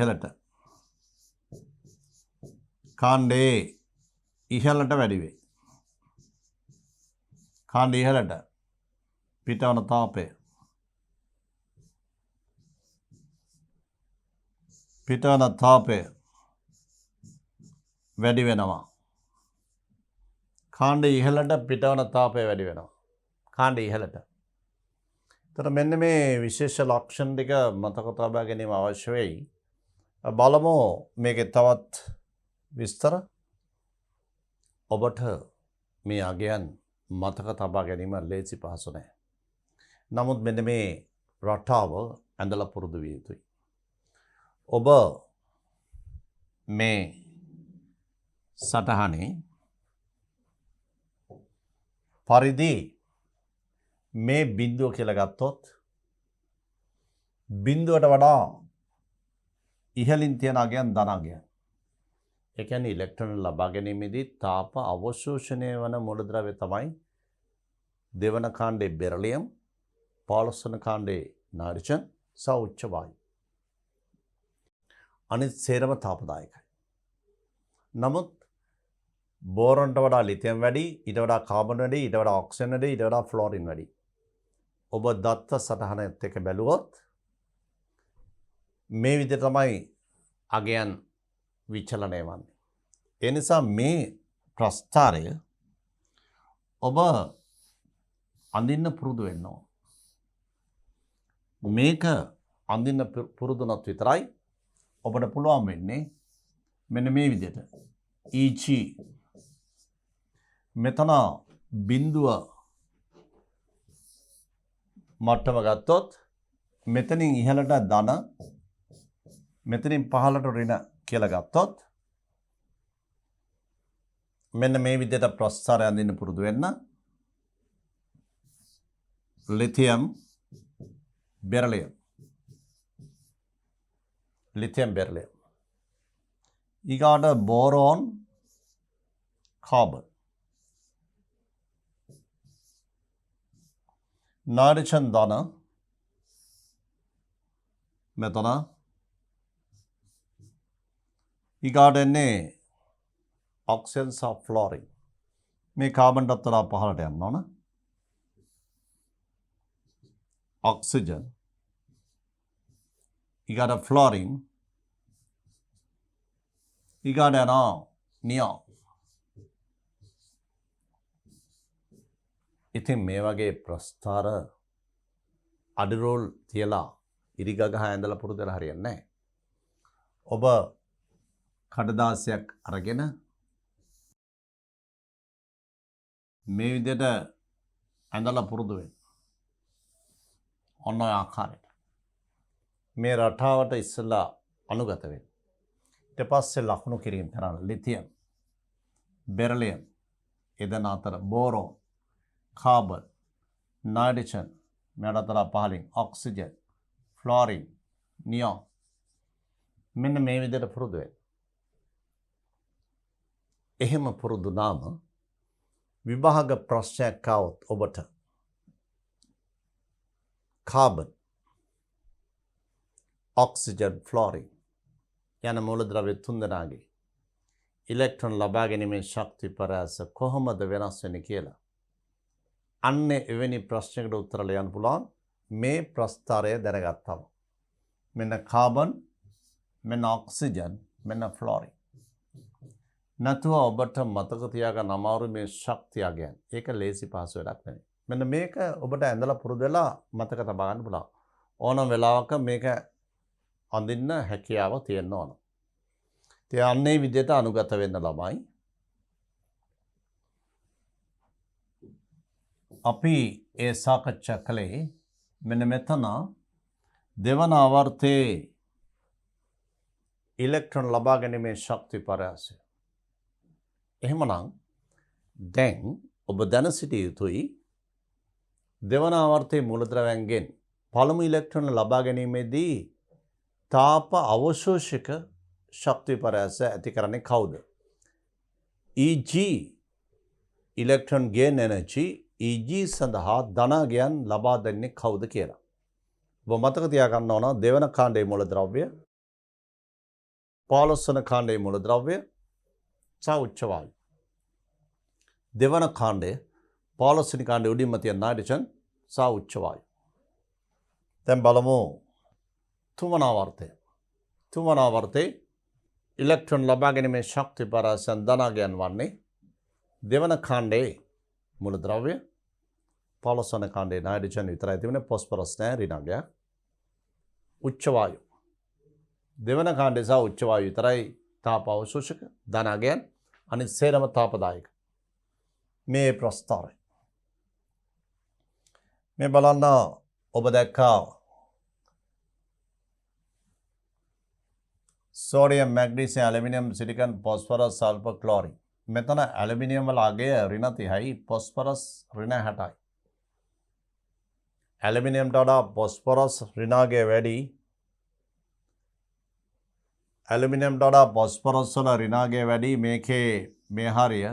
ඉහළට වැඩි වෙයි. කාණ්ඩේ ඉහළට පිටවන තාපය, වැඩි වෙනවා. කාණ්ඩේ ඉහළට පිටවන තාපය වැඩි වෙනවා. කාණ්ඩේ ඉහළට. එතකොට මෙන්න මේ විශේෂ ලක්ෂණ ටික මතක තබා ගැනීම අවශ්‍ය වෙයි. බලමු මේකේ තවත් විස්තර. ඔබට මේ අගයන් මතක තබා ගැනීම ලේසි පහසු නැහැ. නමුත් මෙන්න මේ රටාව ඇඳලා පුරුදු විය යුතුයි. ඔබ මේ සටහනේ පරිදි මේ බිඳුව කියලා ගත්තොත් බිඳුවට වඩා ඉහළින් තියෙන අගයන් ධනාගයන්. ඒ කියන්නේ ඉලෙක්ට්‍රෝන ලබා ගැනීමේදී තාප අවශෝෂණය වන මූලද්‍රව්‍ය තමයි දෙවන කාණ්ඩේ බෙරිලියම්, 15 වන කාණ්ඩේ නායිට්‍රජන් සහ උච්ච වායු. අනිත් සේරම තාපදායකයි. නමුත් බෝරොන්ට වඩා ලිතියම් වැඩි, ඊට වඩා කාබන් වැඩි, ඊට වඩා ඔක්සිජන් වැඩි, ඊට වඩා ෆ්ලෝරින් වැඩි. ඔබ දත්ත සටහනත් එක්ක බැලුවොත් මේ විදිහට තමයි අගයන් විචලනය වන්නේ. ඒ නිසා මේ ප්‍රස්ථාරය ඔබ අඳින්න පුරුදු වෙන්න ඕන. මේක අඳින්න පුරුදුනොත් විතරයි ඔබට පුළුවන් වෙන්නේ මෙන්න මේ විදිහට. EG මෙතන බිඳුව මට්ටම ගත්තොත් මෙතනින් ඉහළට ධන, මෙතනින් පහළට ඍණ කියලා ගත්තොත් මෙන්න මේ විදිහට ප්‍රස්ථාරය අඳින්න පුරුදු වෙන්න. ලිතියම් බෙරිලියම්, ඊගාට බෝරෝන් කාබන්, नाइट्रोजन दाना මෙතන ඊගාට එන්නේ ඔක්සිජන් සහ ෆ්ලෝරින් මේ කාබන්ටත් වඩා පහළට යන්න ඕන ඔක්සිජන් ඊගාට ෆ්ලෝරින් ඊගාට යනවා නියොන් ඉතින් මේ වගේ ප්‍රස්ථාර අඩිරෝල් තියලා ඉරිගගහ ඇඳලා පුරුදු වෙලා හරියන්නේ නැහැ. ඔබ කඩදාසියක් අරගෙන මේ විදිහට ඇඳලා පුරුදු වෙන්න. ඔන්න ඔය ආකාරයට. මේ රටාවට ඉස්සලා අනුගත වෙන්න. ඊට පස්සේ ලකුණු කිරීම කරන ලිතියම්, බෙරිලියම්, එදෙන අතර බෝරෝන්, කාබන්, නයිට්‍රජන්, මෙයට අතර පහලින් ඔක්සිජන්, ෆ්ලෝරින්, නියොන් මෙන්න මේ විදිහට පුරුදු වෙන්න. එහෙම පුරුදු නාම විභාග ප්‍රශ්නයක් આવොත් ඔබට කාබන්, ඔක්සිජන්, ෆ්ලෝරින් යන මූලද්‍රව්‍ය තුන්දෙනාගේ ඉලෙක්ට්‍රෝන ලබා ගැනීමේ ශක්ති පරාස කොහොමද වෙනස් වෙන්නේ කියලා. අන්න එවැනි ප්‍රශ්නයකට උත්තර ලියන්න පුළුවන් මේ ප්‍රස්ථාරය දැනගත්තම. මෙන්න කාබන්, මෙන්න ඔක්සිජන්, මෙන්න ෆ්ලෝරින්. නැතුව ඔබට මතක තියාගන්න අමාරු මේ ශක්තිය ගැන. ඒක ලේසි පහසු වැඩක් නෙවෙයි. මෙන්න මේක ඔබට ඇඳලා පුරුදු වෙලා මතක තබා ගන්න පුළුවන්. ඕනම වෙලාවක මේක අඳින්න හැකියාව තියෙන්න ඕන. ඉතින් අන්නේ විදිහට අනුගත වෙන්න ළමයි. අපි ඒ සාකච්ඡා කළේ මෙන්න මෙතන දෙවන ආවර්තයේ ඉලෙක්ට්‍රෝන ලබා ගැනීමේ ශක්ති පරාසය. එහෙමනම් දැන් ඔබ දැන සිටිය යුතුයි දෙවන ආවර්තයේ මූලද්‍රවයන්ගෙන් පළමු ඉලෙක්ට්‍රෝන ලබා ගැනීමේදී තාප අවශෝෂක ශක්ති පරාසය ඇති කරන්නේ කවුද? Eg electron gain energy Eg සඳහා ධනාගයන් ලබා දෙන්නේ කවුද කියලා. ඔබ මතක තියාගන්න ඕන දෙවන කාණ්ඩයේ මූලද්‍රව්‍ය, 15 වන කාණ්ඩයේ මූලද්‍රව්‍ය සහ උච්ච වායු. දෙවන කාණ්ඩය 15 වෙනි කාණ්ඩයේ උඩින්ම තියෙන නයිට්‍රජන් සහ උච්ච වායු. දැන් බලමු තුන්වන ආවර්තය. තුන්වන ආවර්තයේ ඉලෙක්ට්‍රෝන ලබා ගැනීමේ ශක්ති පරාසයන් ධනාගයන් වන්නේ දෙවන කාණ්ඩයේ මූලද්‍රව්‍ය, 15 වන කාණ්ඩයේ නයිට්‍රජන් විතරයි තිබෙන්නේ, ෆොස්ෆරස් නැහැ, ඍණාගයක්. උච්ච වායු දෙවන කාණ්ඩයේ සහ උච්ච වායු විතරයි තාප අවශෝෂක ධනාගයන්, අනිත් සේරම තාපදායක. මේ ප්‍රස්ථාරය මේ බලන්න ඔබ දැක්කා sodium, magnesium, aluminium, silicon, phosphorus, sulphur, chlorine. මෙතන ඇලුමිනියම් වල අගය ඍණ 30යි, ෆොස්ෆරස් ඍණ 60යි. ඇලුමිනියම්ට වඩා ෆොස්ෆරස් ඍණාගය වැඩි. ඇලුමිනියම්ට වඩා ෆොස්ෆරස් වල ඍණාගය වැඩි. මේකේ මේ හරිය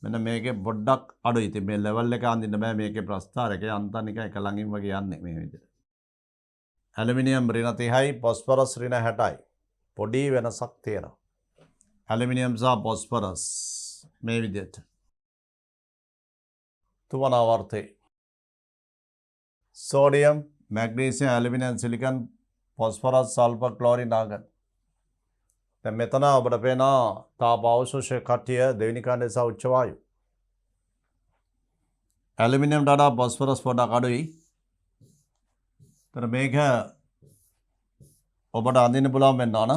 මෙන්න මේකේ පොඩ්ඩක් අඩුයි. ඉතින් මේ ලෙවල් එක අඳින්න බෑ මේකේ ප්‍රස්ථාරකේ අන්තනික එක ළඟින් වගේ යන්නේ මේ විදිහට. ඇලුමිනියම් ඍණ 30යි, ෆොස්ෆරස් ඍණ 60යි. පොඩි වෙනසක් තියෙනවා. ඇලුමිනියම් සහ ෆොස්ෆරස් මේ විදිහට. තුන්වන ආවර්තයේ sodium, magnesium, aluminium, silicon, phosphorus, sulphur, chlorine argon. දැන් මෙතන ඔබට පේනවා තාප අවශෝෂක කට්ටිය දෙවෙනි කාණ්ඩයේ සහ උච්ච වායු. ඇලුමිනියම්ට වඩා ෆොස්ෆරස් පොඩක් අඩුයි. ඒතර මේක ඔබට අඳින්න පුළුවන් වෙන්න ඕන.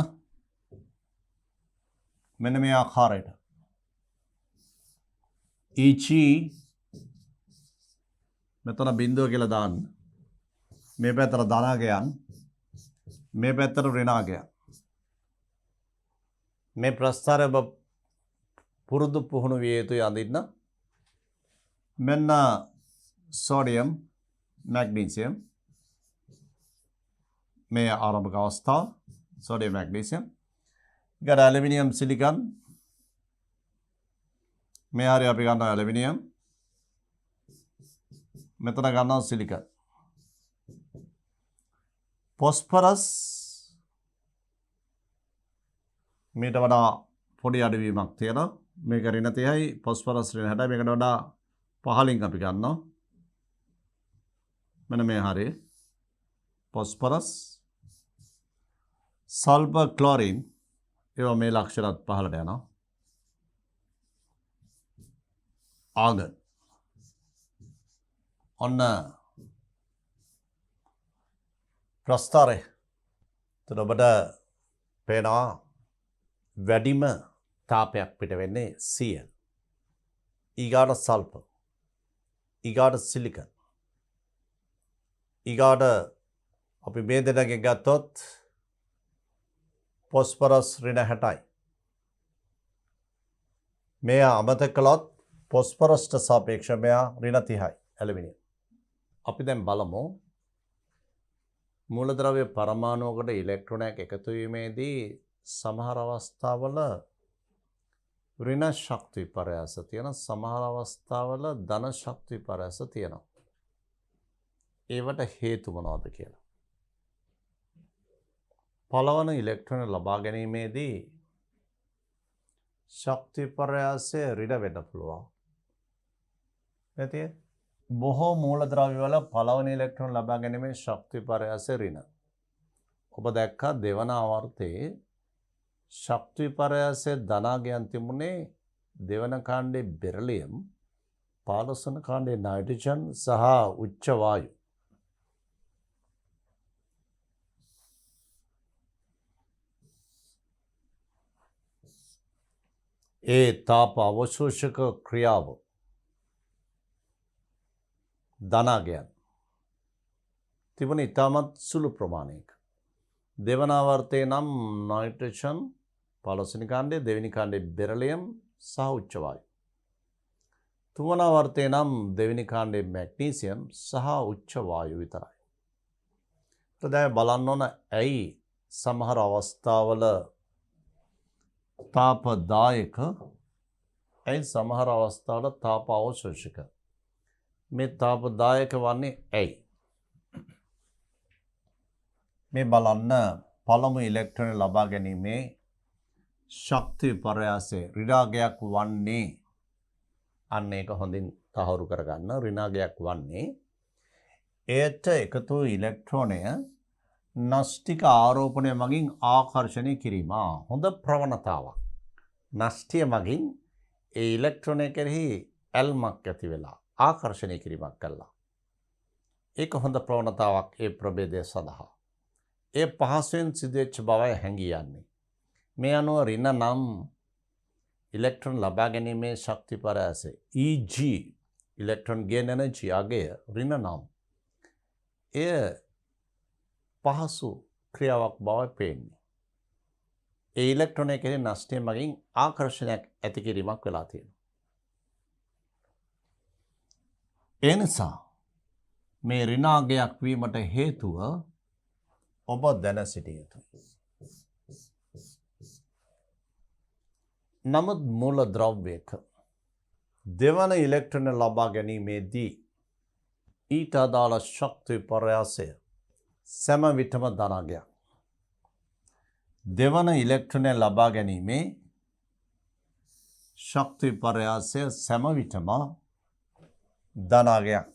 මෙන්න මේ ආකාරයට. Eg මෙතන බිඳුව කියලා දාන්න. මේ පැත්තට ධනාගයන්, මේ පැත්තට ඍණාගයන්. මේ ප්‍රස්ථාරය පුරුදු පුහුණු විය යුතුයි අඳින්න. මෙන්න සෝඩියම්, මැග්නීසියම් මේ ආරම්භක අවස්ථාව, සෝඩියම්, මැග්නීසියම්. ඊට ඇලුමිනියම්, සිලිකන් මේ හරිය අපි ගන්නවා ඇලුමිනියම්, මෙතන ගන්නවා සිලිකන්. ෆොස්ෆරස් මීට වඩා පොඩි අඩුවීමක් තියෙනවා. මේක ඍණ 30යි ෆොස්ෆරස් ඍණ 60යි. මේකට වඩා පහලින් අපි ගන්නවා. මෙන්න මේ හරිය. ෆොස්ෆරස් සල්ෆර් ක්ලෝරින් ඒවා මේ ලක්ෂණත් පහළට යනවා. ආගන් ඔන්න ප්‍රස්ථාරය. එතකොට ඔබට පේනවා වැඩිම තාපයක් පිට වෙන්නේ Cl. ඊගාට සල්ෆර්. ඊගාට සිලිකන්. ඊගාට අපි මේ දෙකෙන් ගත්තොත් ෆොස්ෆරස් ඍණ 60යි. මෙයා අමතක කළොත් ෆොස්ෆරස්ට සාපේක්ෂව මෙයා ඍණ 30යි ඇලුමිනියම්. අපි දැන් බලමු මූලද්‍රව්‍ය පරමාණුවකට ඉලෙක්ට්‍රෝනයක් එකතු වීමේදී සමහර අවස්ථාවල ඍණ ශක්ති විපර්යාස තියෙන, සමහර අවස්ථාවල ධන ශක්ති විපර්යාස තියෙනවා. ඒවට හේතු මොනවද කියලා. පළවන ඉලෙක්ට්‍රෝන ලබා ගැනීමේදී ශක්ති විපර්යාසය ඍණ වෙන්න පුළුවන්. නැතිද? බොහෝ මූලද්‍රව්‍ය වල පළවන ඉලෙක්ට්‍රෝන ලබා ගැනීමේ ශක්ති විපර්යාසය ඍණ. ඔබ දැක්කා දෙවන ආවර්තයේ ශක්ති විපර්යාසය ධනාගයන් තිබුණේ දෙවන කාණ්ඩේ බෙරිලියම්, 15 වන කාණ්ඩේ නයිට්‍රජන් සහ උච්ච වායු. ඒ තාප අවශෝෂක ක්‍රියාව ධනාගයන් තිබුණ ඉතාමත් සුළු ප්‍රමාණයක. දෙවන ආවර්තයේ නම් නයිට්‍රජන් 15 වෙනි කාණ්ඩයේ, දෙවෙනි කාණ්ඩයේ බෙරිලියම් සහ උච්ච වායු. තුන්වන ආවර්තයේ නම් දෙවෙනි කාණ්ඩයේ මැග්නීසියම් සහ උච්ච වායු විතරයි. දැන් බලන්න ඕන ඇයි සමහර අවස්ථාවල තාපදායක, ඇයි සමහර අවස්ථාවල තාප අවශෝෂක. මේ තාපදායක වන්නේ ඇයි? මේ බලන්න පළමු ඉලෙක්ට්‍රෝන ලබා ගැනීමේ ශක්ති විපර්යාසය ඍණාගයක් වන්නේ, අන්න ඒක හොඳින් තහවුරු කරගන්න. ඍණාගයක් වන්නේ එයට එකතු ඉලෙක්ට්‍රෝනය නෂ්ටික ආරෝපණය මගින් ආකර්ෂණය කිරීම. හොඳ ප්‍රවණතාවක්. නෂ්ටිය මගින් ඒ ඉලෙක්ට්‍රෝනය කෙරෙහි ඇල්මක් ඇති වෙලා ආකර්ෂණය කිරීමක් කළා. ඒක හොඳ ප්‍රවණතාවක් ඒ ප්‍රභේදය සඳහා. ඒ පහසුවෙන් සිදුවෙච්ච බවයි හැඟී යන්නේ. මේ අනුව ඍණ නම් ඉලෙක්ට්‍රෝන ලබා ගැනීමේ ශක්ති විපර්යාසය Eg ඉලෙක්ට්‍රෝන ගේන් එනර්ජි අගය ඍණ නම් එය පහසු ක්‍රියාවක් බවයි පේන්නේ. ඒ ඉලෙක්ට්‍රෝනය කෙරෙහි නෂ්ටය මගින් ආකර්ෂණයක් ඇති කිරීමක් වෙලා තියෙනවා. ඒ නිසා මේ ඍණාගයක් වීමට හේතුව ඔබ දැන සිටිය යුතුයි. නමුත් මූල ද්‍රව්‍යයක දෙවන ඉලෙක්ට්‍රෝන ලබා ගැනීමේදී ඊට අදාළ ශක්ති විපර්යාසය සෑම විටම ධනාගයක්. දෙවන ඉලෙක්ට්‍රෝනය ලබා ගැනීමේ ශක්ති විපර්යාසය සෑම විටම ධනාගයක්.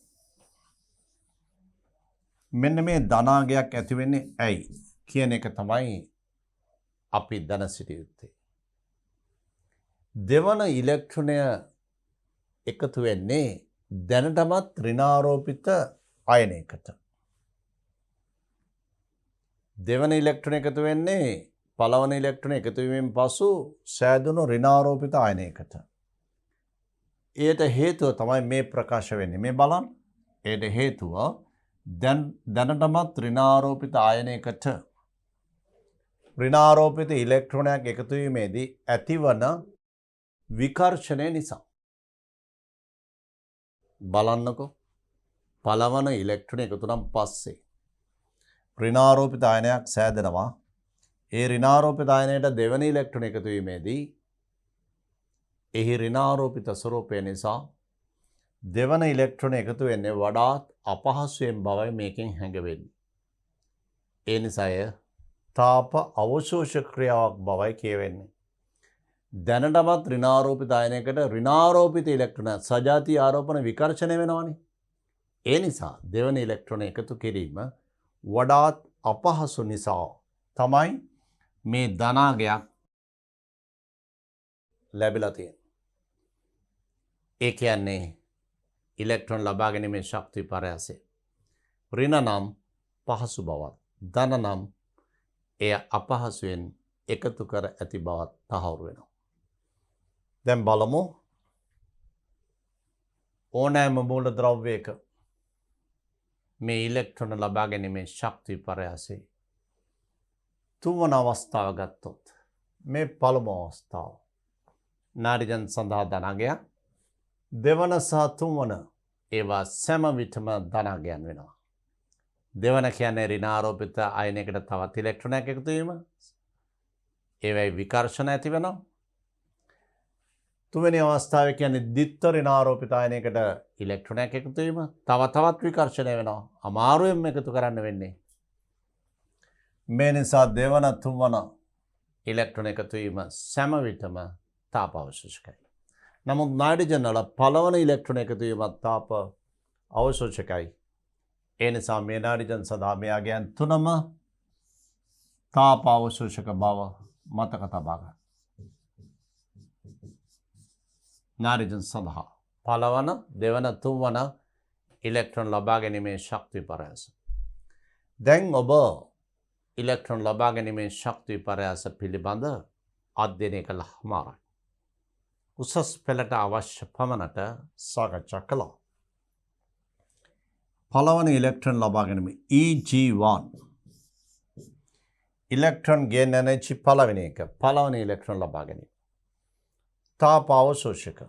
මෙන්න මේ ධනාගයක් ඇති වෙන්නේ ඇයි කියන එක තමයි අපි දැන සිටිය යුත්තේ. දෙවන ඉලෙක්ට්‍රෝනය එකතු වෙන්නේ දැනටමත් ඍණාරෝපිත අයනයකට. දෙවන ඉලෙක්ට්‍රෝන එකතු වෙන්නේ පළවන ඉලෙක්ට්‍රෝන එකතු වීමෙන් පසු සෑදුණු ඍණාරෝපිත අයනයකට. එයට හේතුව තමයි මේ ප්‍රකාශ වෙන්නේ. මේ බලන්න. එයට හේතුව දැනටමත් ඍණාරෝපිත අයනයකට ඍණාරෝපිත ඉලෙක්ට්‍රෝනයක් එකතු වීමේදී ඇතිවන විකර්ෂණය නිසා. බලන්නකෝ. පළවන ඉලෙක්ට්‍රෝන එකතු නම් පස්සේ ඍණාරෝපිත අයනයක් සෑදෙනවා. ඒ ඍණාරෝපිත අයනයට දෙවන ඉලෙක්ට්‍රෝන එකතු වීමේදී එහි ඍණාරෝපිත ස්වරූපය නිසා දෙවන ඉලෙක්ට්‍රෝන එකතු වෙන්නේ වඩාත් අපහසුයෙන් බවයි මේකෙන් හැඟවෙන්නේ. ඒ නිසාය තාප අවශෝෂ ක්‍රියාවක් බවයි කියවෙන්නේ. දැනටමත් ඍණාරෝපිත අයනයකට ඍණාරෝපිත ඉලෙක්ට්‍රෝන සජාති ආරෝපණ විකර්ෂණය වෙනවනේ. ඒ නිසා දෙවන ඉලෙක්ට්‍රෝන එකතු කිරීම වඩාත් අපහසු නිසා තමයි මේ ධනාගයක් ලැබිලා තියෙන්නේ. ඒ කියන්නේ ඉලෙක්ට්‍රෝන ලබා ගැනීමේ ශක්ති පරයාසය. ඍණ නම් පහසු බවත්, ධන නම් එය අපහසුයෙන් එකතු කර ඇති බවත් තහවුරු වෙනවා. දැන් බලමු ඕනෑම මූලද්‍රව්‍යයක මේ ඉලෙක්ට්‍රෝන ලබා ගැනීමේ ශක්ති පරයාසය තුන්වන අවස්ථාව ගත්තොත් මේ පළමු අවස්ථාව නාඩිජන් සඳහා ධනාගයක්, දෙවන සහ තුන්වන ඒවා සෑම විටම ධනාගයන් වෙනවා. දෙවන කියන්නේ ඍණාරෝපිත අයනයකට තවත් ඉලෙක්ට්‍රෝනයක් එකතු වීම. ඒවයි විකර්ෂණ ඇති වෙනවා. තුන්වෙනි අවස්ථාවේ කියන්නේ ද්විත්ව ඍණාරෝපිත අයනයකට ඉලෙක්ට්‍රෝනයක් එකතු වීම. තවත් විකර්ෂණය වෙනවා. අමාරුවෙන් එකතු කරන්න වෙන්නේ. මේ නිසා දෙවන තුන්වන ඉලෙක්ට්‍රෝන එකතු වීම සෑම විටම තාප අවශෝෂකයි. නමුත් නයිට්‍රජන් වල පළවන ඉලෙක්ට්‍රෝන එකතු වීමත් තාප අවශෝෂකයි. ඒ නිසා මේ නයිට්‍රජන් සඳහා මෙයාගයන් තුනම තාප අවශෝෂක බව මතක තබා ගන්න. නයිට්‍රජන් සඳහා පළවන, දෙවන, තුන්වන ඉලෙක්ට්‍රෝන ලබා ගැනීමේ ශක්ති පරයාස. දැන් ඔබ ඉලෙක්ට්‍රෝන ලබා ගැනීමේ ශක්ති පරයාස පිළිබඳ අධ්‍යයනය කළාමාරයි. උසස් පෙළට අවශ්‍ය පමණට සාකච්ඡා කළා. පළවන ඉලෙක්ට්‍රෝන ලබා ගැනීම EG1. ඉලෙක්ට්‍රෝන ගේන් එනර්ජි පළවෙනි එක. පළවන ඉලෙක්ට්‍රෝන ලබා ගැනීම. තාප අවශෝෂක.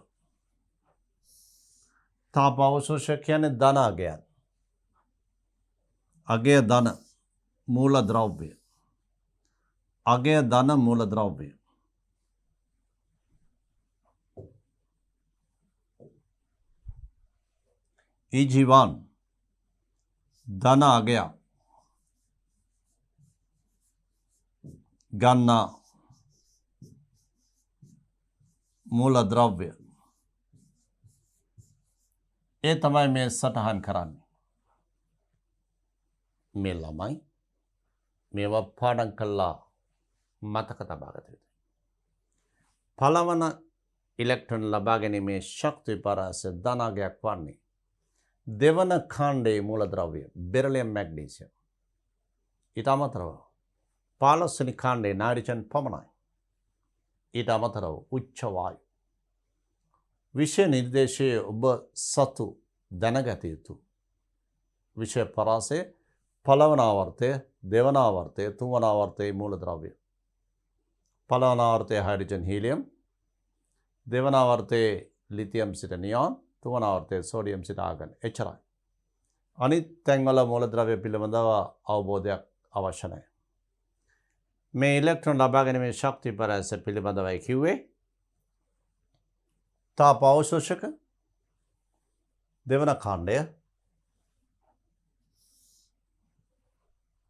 තාප අවශෝෂක කියන්නේ ධනාගයන්. අගය ධන මූලද්‍රව්‍ය. අගය ධන මූලද්‍රව්‍ය. EG1 ධන අගයක් ගන්නා මූලද්‍රව්‍ය. ඒ තමයි මේ සටහන් කරන්නේ. මේ ළමයි මේවා පාඩම් කළා මතක තබා ගත යුතුයි. පළවන ඉලෙක්ට්‍රෝන ලබා ගැනීමේ ශක්ති පරයාස ධනාගයක් වන්නේ දෙවන කාණ්ඩයේ මූලද්‍රව්‍ය බෙරිලියම් මැග්නීසියම්. ඊට අමතරව 15 වෙනි කාණ්ඩයේ නයිට්‍රජන් පමණයි. ඊට අමතරව උච්ච වායු. විෂය නිර්දේශයේ ඔබ සතු දැනගත යුතු විෂය පරාසය පළවන ආවර්තය, දෙවන ආවර්තය, තුන්වන ආවර්තයේ මූලද්‍රව්‍ය. පළවන ආවර්තයේ හයිඩ්‍රජන් හීලියම්, දෙවන ආවර්තයේ ලිතියම් සිට නියෝන්, තුන්වන ආවර්තයේ සෝඩියම් සිට ආගන්. එච්චරයි. අනිත් තැන්වල මූලද්‍රව්‍ය පිළිබඳව අවබෝධයක් අවශ්‍ය නැහැ. මේ ඉලෙක්ට්‍රෝන ලබා ගැනීමේ ශක්ති පරයාස පිළිබඳවයි කිව්වේ. තාප අවශෝෂක දෙවන කාණ්ඩය.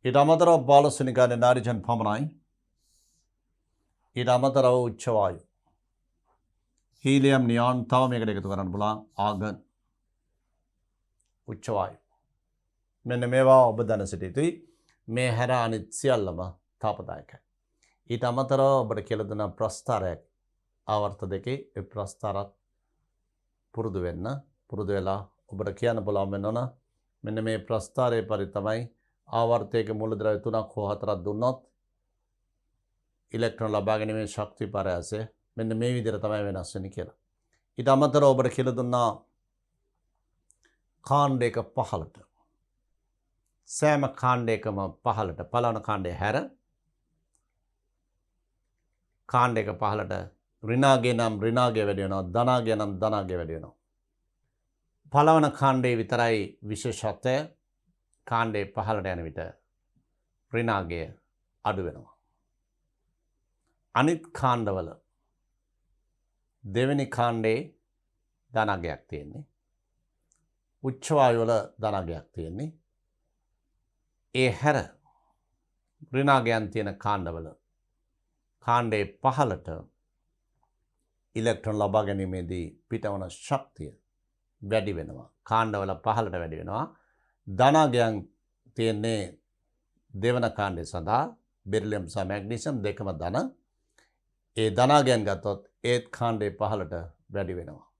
ඊට අමතරව 15 වෙනි ගානේ නයිට්‍රජන් පමණයි. ඊට අමතරව උච්ච වායු. හීලියම්, නියෝන් තව මේකට එකතු කරන්න පුළුවන් ආගන්. උච්ච වායු. මෙන්න මේවා ඔබ දැන සිටිය යුතුයි. මේ හැර අනිත් සියල්ලම තාපදායකයි. ඊට අමතරව ඔබට කියලා දෙන ප්‍රස්ථාරයක් ආවර්ත දෙකේ ඒ ප්‍රස්ථාරත් පුරුදු වෙන්න. පුරුදු වෙලා ඔබට කියන්න පුළුවන් වෙනවන මෙන්න මේ ප්‍රස්ථාරයේ පරි තමයි ආවර්තයක මූලද්‍රව්‍ය 3ක් හෝ 4ක් දුන්නොත් ඉලෙක්ට්‍රෝන ලබා ගැනීමේ ශක්ති පරයාසය මෙන්න මේ විදිහට තමයි වෙනස් වෙන්නේ කියලා. ඊට අමතරව ඔබට කියලා දුන්නා කාණ්ඩයක පහළට සෑම කාණ්ඩයකම පහළට පළවන කාණ්ඩය හැර කාණ්ඩයක පහළට ඍණාගය නම් ඍණාගය වැඩි වෙනවා, ධනාගය නම් ධනාගය වැඩි වෙනවා. පළවන කාණ්ඩයේ විතරයි විශේෂත්වය. කාණ්ඩේ පහළට යන විට ඍණාගය අඩු වෙනවා. අනිත් කාණ්ඩවල දෙවෙනි කාණ්ඩේ ධනාගයක් තියෙන්නේ. උච්ච වායු වල ධනාගයක් තියෙන්නේ. ඒ හැර ඍණාගයන් තියෙන කාණ්ඩවල කාණ්ඩේ පහළට ඉලෙක්ට්‍රෝන ලබා ගැනීමේදී පිටවන ශක්තිය වැඩි වෙනවා. කාණ්ඩවල පහළට වැඩි වෙනවා. ධනාගයන් තියෙන්නේ දෙවන කාණ්ඩය සඳහා බෙරිලියම් සහ මැග්නීසියම් දෙකම ධන. ඒ ධනාගයන් ගත්තොත් ඒත් කාණ්ඩේ පහළට වැඩි වෙනවා.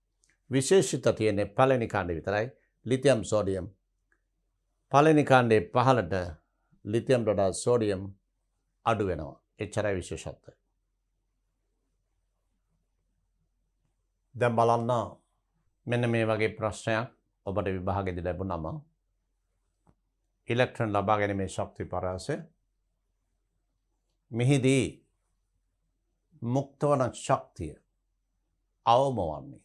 විශේෂිත තියෙන්නේ පළවෙනි කාණ්ඩේ විතරයි ලිතියම් සෝඩියම්. පළවෙනි කාණ්ඩේ පහළට ලිතියම් වඩා සෝඩියම් අඩු වෙනවා. එච්චරයි විශේෂත්වය. දැන් බලන්න මෙන්න මේ වගේ ප්‍රශ්නයක් ඔබට විභාගෙදී ලැබුණම ඉලෙක්ට්‍රෝන ලබා ගැනීමේ ශක්ති පරාසය මෙහිදී මුක්ත වන ශක්තිය අවම වන්නේ.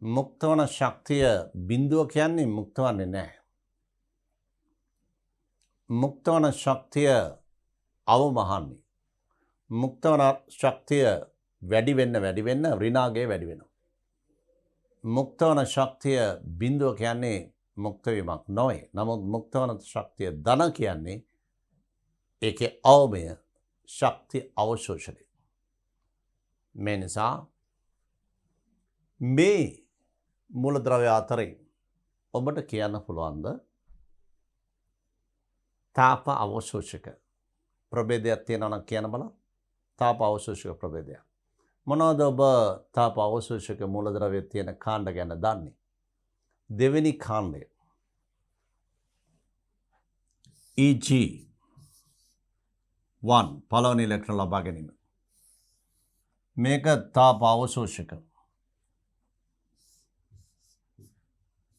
මුක්ත වන ශක්තිය බිඳුව කියන්නේ මුක්ත වන්නේ නැහැ. මුක්ත වන ශක්තිය අවමහන්නේ. මුක්ත වන ශක්තිය වැඩි වෙන්න ඍණාගය වැඩි වෙනවා. මුක්ත වන ශක්තිය බිඳුව කියන්නේ මුක්ත වීමක් නොවේ. නමුත් මුක්ත වන ශක්තිය ධන කියන්නේ ඒකේ අවමය ශක්ති අවශෝෂණය. මේ නිසා මේ මූලද්‍රව්‍ය අතරින් ඔබට කියන්න පුළුවන්ද තාප අවශෝෂක ප්‍රභේදයක් තියෙනවා නම් කියන්න බලන්න. තාප අවශෝෂක ප්‍රභේදයක්. මොනවද ඔබ තාප අවශෝෂක මූලද්‍රව්‍ය තියෙන කාණ්ඩ ගැන දන්නේ? දෙවෙනි කාණ්ඩය EG1 පළවෙනි ඉලෙක්ට්‍රෝන ලබා ගැනීම. මේක තාප අවශෝෂක.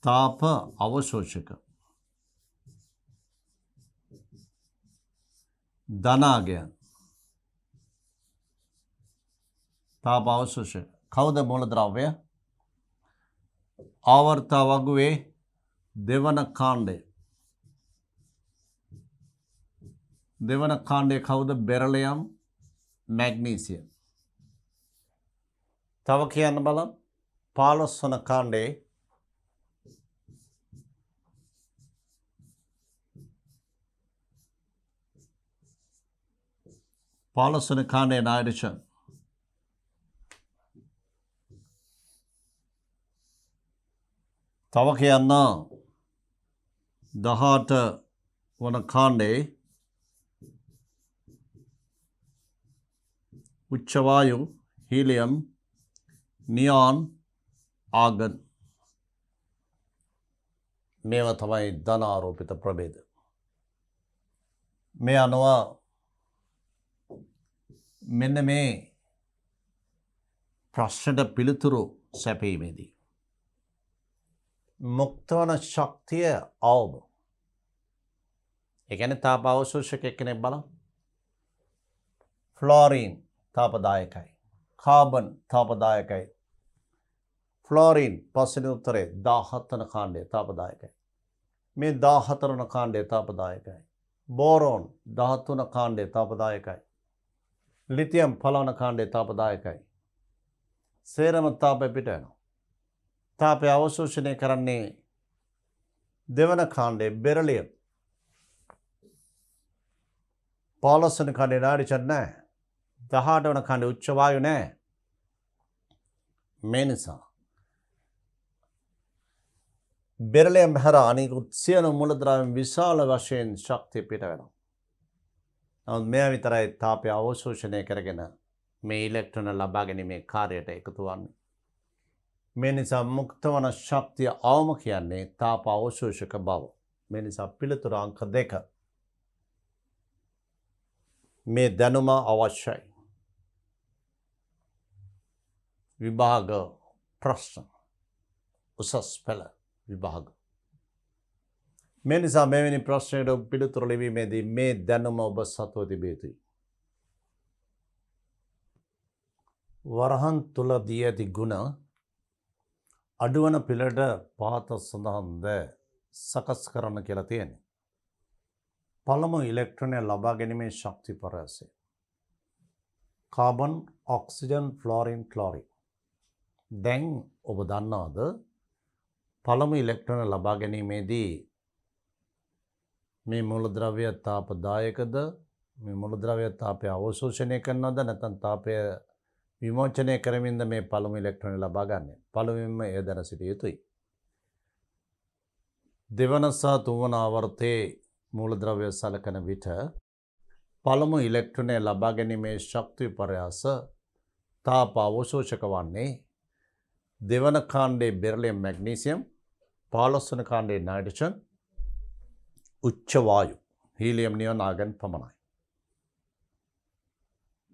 තාප අවශෝෂක. ධනාගයන්. තාප අවශෝෂක. කවුද මූලද්‍රව්‍ය? ආවර්ත වගුවේ දෙවන කාණ්ඩය. දෙවන කාණ්ඩය කවුද? Beryllium magnesium. තව කියන්න බලන්න. 15 වන කාණ්ඩේ නයිට්‍රජන්. තව කියන්න 18 වන කාණ්ඩේ උච්ච වායු හීලියම් නියාන් ආගන්. මේවා තමයි ධන ආරෝපිත ප්‍රභේද. මේ අනුව මෙන්න මේ ප්‍රශ්නට පිළිතුරු සැපීමේදී මුක්ත වන ශක්තිය අවම. ඒ කියන්නේ තාප අවශෝෂක එක්කෙනෙක් බලන්න. ෆ්ලෝරින් තාපදායකයි. කාබන් තාපදායකයි. ෆ්ලෝරින් පස්වෙනි උත්තරේ 17 වන කාණ්ඩය තාපදායකයි. මේ 14 වන කාණ්ඩය තාපදායකයි. බෝරෝන් 13 වන කාණ්ඩය තාපදායකයි. ලිතියම් පළවන කාණ්ඩය තාපදායකයි. සේරම තාපය පිට වෙනවා. තාපය අවශෝෂණය කරන්නේ දෙවන කාණ්ඩයේ බෙරිලියම්. 15 වන කාණ්ඩේ නයිට්‍රජන් නැහැ. 18 වන කාණ්ඩේ උච්ච වායු නැහැ. මේ නිසා බෙරිලියම් හැර අනිකුත් සියලු මූලද්‍රව්‍යයන් විශාල වශයෙන් ශක්තිය පිට වෙනවා. නමුත් මෙයා විතරයි තාපය අවශෝෂණය කරගෙන මේ ඉලෙක්ට්‍රෝන ලබා ගැනීමේ කාර්යයට එකතු වන්නේ. මේ නිසා මුක්ත වන ශක්තිය අවම කියන්නේ තාප අවශෝෂක බව. මේ නිසා පිළිතුර අංක 2. මේ දැනුම අවශ්‍යයි. විභාග ප්‍රශ්න උසස් පෙළ විභාග. මේ නිසා මෙවැනි ප්‍රශ්නයට පිළිතුරු ලිවීමේදී මේ දැනුම ඔබ සතුව තිබිය යුතුයි. වරහන් තුල දී ඇති ගුණ අඩුවන පිළට පහත සඳහන්ද සකස් කරන්න කියලා තියෙන්නේ. පළමු ඉලෙක්ට්‍රෝනය ලබා ගැනීමේ ශක්ති පරාසය. Carbon, oxygen, fluorine, chlorine. දැන් ඔබ දන්නවද පළමු ඉලෙක්ට්‍රෝන ලබා ගැනීමේදී මේ මූලද්‍රව්‍ය තාපදායකද මේ මූලද්‍රව්‍ය තාපය අවශෝෂණය කරනවද නැත්නම් තාපය විමෝචනය කරමින්ද මේ පළමු ඉලෙක්ට්‍රෝන ලබා ගන්න. පළමුවෙන්ම එය දැන සිටිය යුතුයි. දෙවන සහ තුන්වන ආවර්තයේ මූලද්‍රව්‍ය සලකන විට පළමු ඉලෙක්ට්‍රෝනය ලබා ගැනීමේ ශක්ති විපර්යාස තාප අවශෝෂක වන්නේ දෙවන කාණ්ඩයේ බෙරිලියම් මැග්නීසියම් 15 වන කාණ්ඩයේ නයිට්‍රජන් උච්ච වායු හීලියම් නියෝන් ආගන් පමණයි.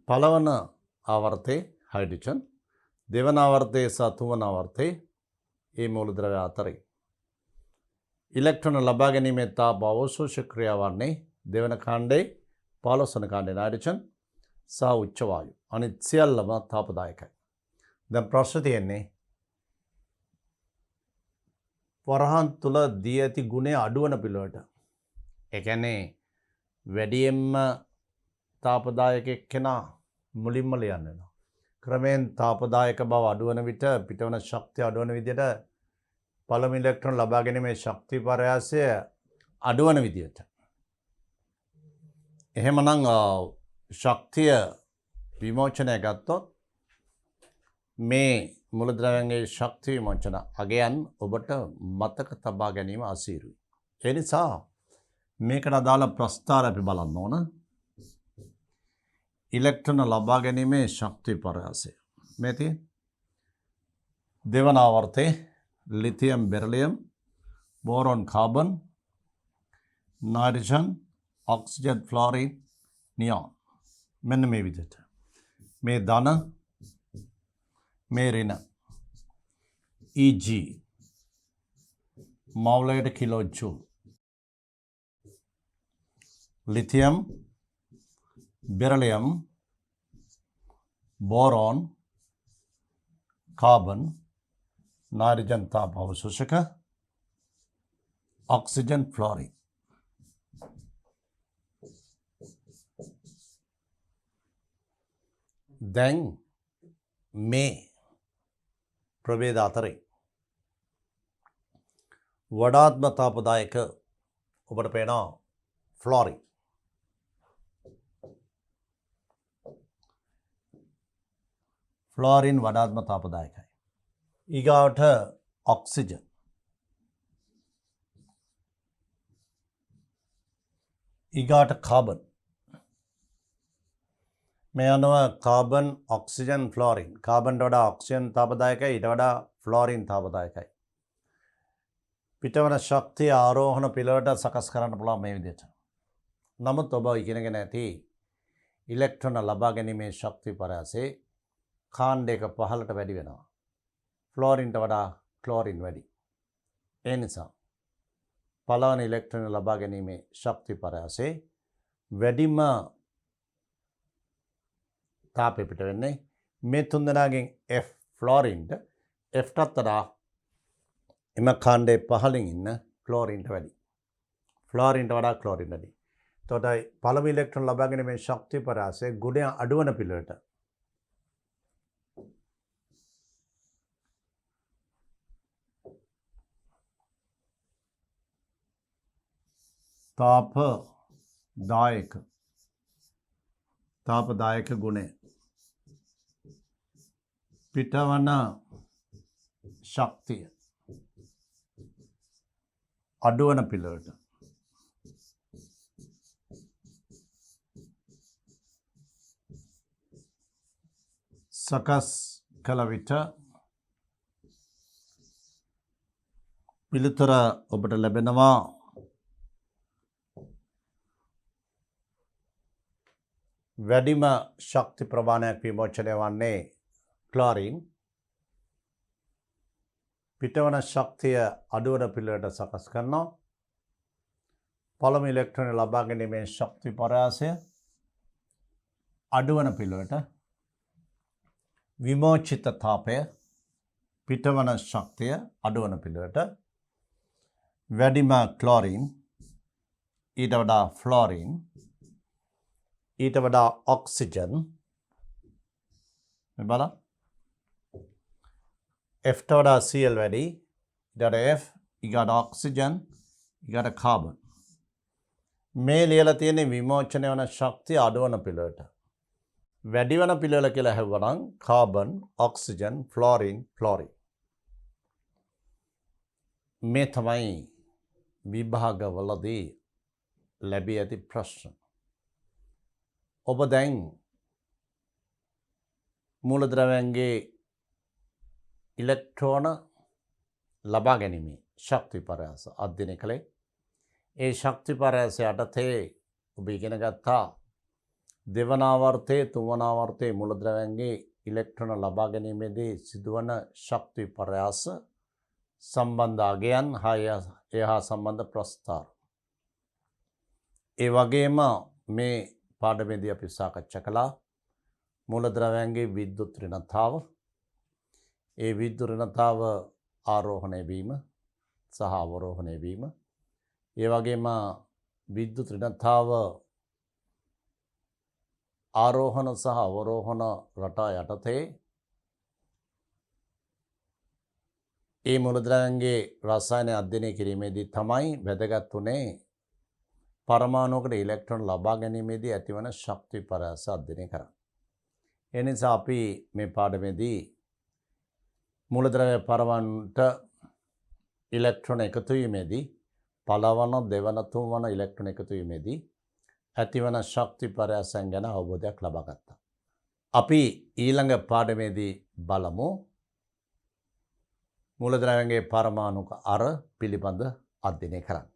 පළවන ආවර්තයේ හයිඩ්‍රජන් දෙවන ආවර්තයේ සහ තුන්වන ආවර්තයේ මේ මූලද්‍රව්‍ය අතරේ ඉලෙක්ට්‍රෝන ලබා ගැනීමේ තාප අවශෝෂක ක්‍රියාව වන්නේ දෙවන කාණ්ඩයේ 15 වන කාණ්ඩයේ නයිට්‍රජන් සහ උච්ච වායු. අනිත් සියල්ලම තාපදායකයි. දැන් ප්‍රශ්න තියෙන්නේ වරහන් තුල දී ඇති ගුණය අඩුවන පිළිවෙලට. ඒ කියන්නේ වැඩියෙන්ම තාපදායක එක්කෙනා මුලින්ම ලියන්න වෙනවා. ක්‍රමෙන් තාපදායක බව අඩුවන විට පිටවන ශක්තිය අඩුවන විදිහට පළමු ඉලෙක්ට්‍රෝන ලබා ගැනීමේ ශක්ති පරයාසය අඩුවන විදිහට. එහෙමනම් ශක්තිය විමෝචනය ගත්තොත් මේ මූලද්‍රව්‍යයන්ගේ ශක්ති විමෝචන අගයන් ඔබට මතක තබා ගැනීම අසීරුයි. ඒ නිසා මේකට අදාළ ප්‍රස්ථාර අපි බලන්න ඕන. ඉලෙක්ට්‍රෝන ලබා ගැනීමේ ශක්ති පරයාසය. මේ තියෙන දෙවන ආවර්තයේ lithium beryllium boron carbon nitrogen oxygen fluorine neon මෙන්න මේ විදිහට මේ ධන මේ ඍණ EG මවුලයට kilo joule lithium beryllium boron carbon nitrogen තාප අවශෝෂක ඔක්සිජන් ෆ්ලෝරින් දැන් මේ ප්‍රභේද අතරේ වඩාත්ම තාපදායක ඔබට පේනවා ෆ්ලෝරින්. ෆ්ලෝරින් වඩාත්ම තාපදායකයි. ඊගාවට ඔක්සිජන් ඊගාට කාබන් මේ අනුව කාබන් ඔක්සිජන් ෆ්ලෝරින් කාබන්ට වඩා ඔක්සිජන් තාපදායකයි ඊට වඩා ෆ්ලෝරින් තාපදායකයි. පිටවන ශක්තිය ආරෝහණ පිළිවෙලට සකස් කරන්න පුළුවන් මේ විදිහට. නමුත් ඔබ ඉගෙනගෙන ඇති ඉලෙක්ට්‍රෝන ලබා ගැනීමේ ශක්ති පරයාසයේ කාණ්ඩයක පහළට වැඩි වෙනවා. ෆ්ලෝරින්ට වඩා ක්ලෝරින් වැඩි. ඒ නිසා පළවන ඉලෙක්ට්‍රෝන ලබා ගැනීමේ ශක්ති පරයාසයේ වැඩිම තාපය පිට වෙන්නේ මේ තුන්දෙනාගෙන් F ෆ්ලෝරින්ට Fටත් වඩා එම කාණ්ඩයේ පහළින් ඉන්න ක්ලෝරින්ට වැඩි. ෆ්ලෝරින්ට වඩා ක්ලෝරින් වැඩි. එතකොට පළමු ඉලෙක්ට්‍රෝන ලබා ගැනීමේ ශක්ති පරයාසයේ ගුණය අඩුවන පිළිවෙලට තාපදායක ගුණය පිටවන ශක්තිය අඩුවන පිළිවෙලට සකස් කළ විට පිළිතුර ඔබට ලැබෙනවා වැඩිම ශක්ති ප්‍රමාණයක් විමෝචනය වන්නේ ක්ලෝරින් පිටවන ශක්තිය අඩුවන පිළිවෙලට සකස් කරනවා. පළමු ඉලෙක්ට්‍රෝන ලබා ගැනීමේ ශක්ති පරයාසය අඩුවන පිළිවෙලට විමෝචිත තාපය පිටවන ශක්තිය අඩුවන පිළිවෙලට වැඩිම ක්ලෝරින් ඊට වඩා ෆ්ලෝරින් ඊට වඩා ඔක්සිජන් මේ බලන්න Fට වඩා Cl වැඩි got a F, you got oxygen, you got a carbon. මේ ලියලා තියෙන විමෝචනය වන ශක්තිය අඩුවන පිළිවෙලට. වැඩි වන පිළිවෙල කියලා හැවුවනම් කාබන්, ඔක්සිජන්, ෆ්ලෝරින්, ක්ලෝරින්. මේ තමයි විභාගවලදී ලැබී ඇති ප්‍රශ්න. ඔබ දැන් මූලද්‍රව්‍යයන්ගේ ඉලෙක්ට්‍රෝන ලබා ගැනීමේ ශක්ති පරයාස අධ්‍යයනය කළේ. ඒ ශක්ති පරයාස යටතේ ඔබ ඉගෙන ගත්තා දෙවන ආවර්තයේ තුන්වන ආවර්තයේ මූලද්‍රව්‍යයන්ගේ ඉලෙක්ට්‍රෝන ලබා ගැනීමේදී සිදුවන ශක්ති පරයාස සම්බන්ධ අගයන් හා සම්බන්ධ ප්‍රස්ථාර. ඒ වගේම මේ පාඩමේදී අපි සාකච්ඡා කළා මූලද්‍රව්‍යයන්ගේ විද්‍යුත් ඍණතාව. ඒ විද්‍යුත් ඍණතාව ආරෝහණය වීම සහ අවරෝහණය වීම. ඒ වගේම විද්‍යුත් ඍණතාව ආරෝහණ සහ අවරෝහණ රටා යටතේ ඒ මූලද්‍රව්‍යයන්ගේ රසායන අධ්‍යයනය කිරීමේදී තමයි වැදගත් වුණේ පරමාණුවකට ඉලෙක්ට්‍රෝන ලබා ගැනීමේදී ඇතිවන ශක්ති පරයාස අධ්‍යයනය කරන්න. ඒ නිසා අපි මේ පාඩමේදී මූලද්‍රව්‍ය පරමාණුට ඉලෙක්ට්‍රෝන එකතු වීමේදී පළවන දෙවන තුන්වන ඉලෙක්ට්‍රෝන එකතු වීමේදී ඇතිවන ශක්ති පරයාසයන් ගැන අවබෝධයක් ලබා ගත්තා. අපි ඊළඟ පාඩමේදී බලමු මූලද්‍රව්‍යයන්ගේ පරමාණුක අර පිළිබඳ අධ්‍යයනය කරන්න.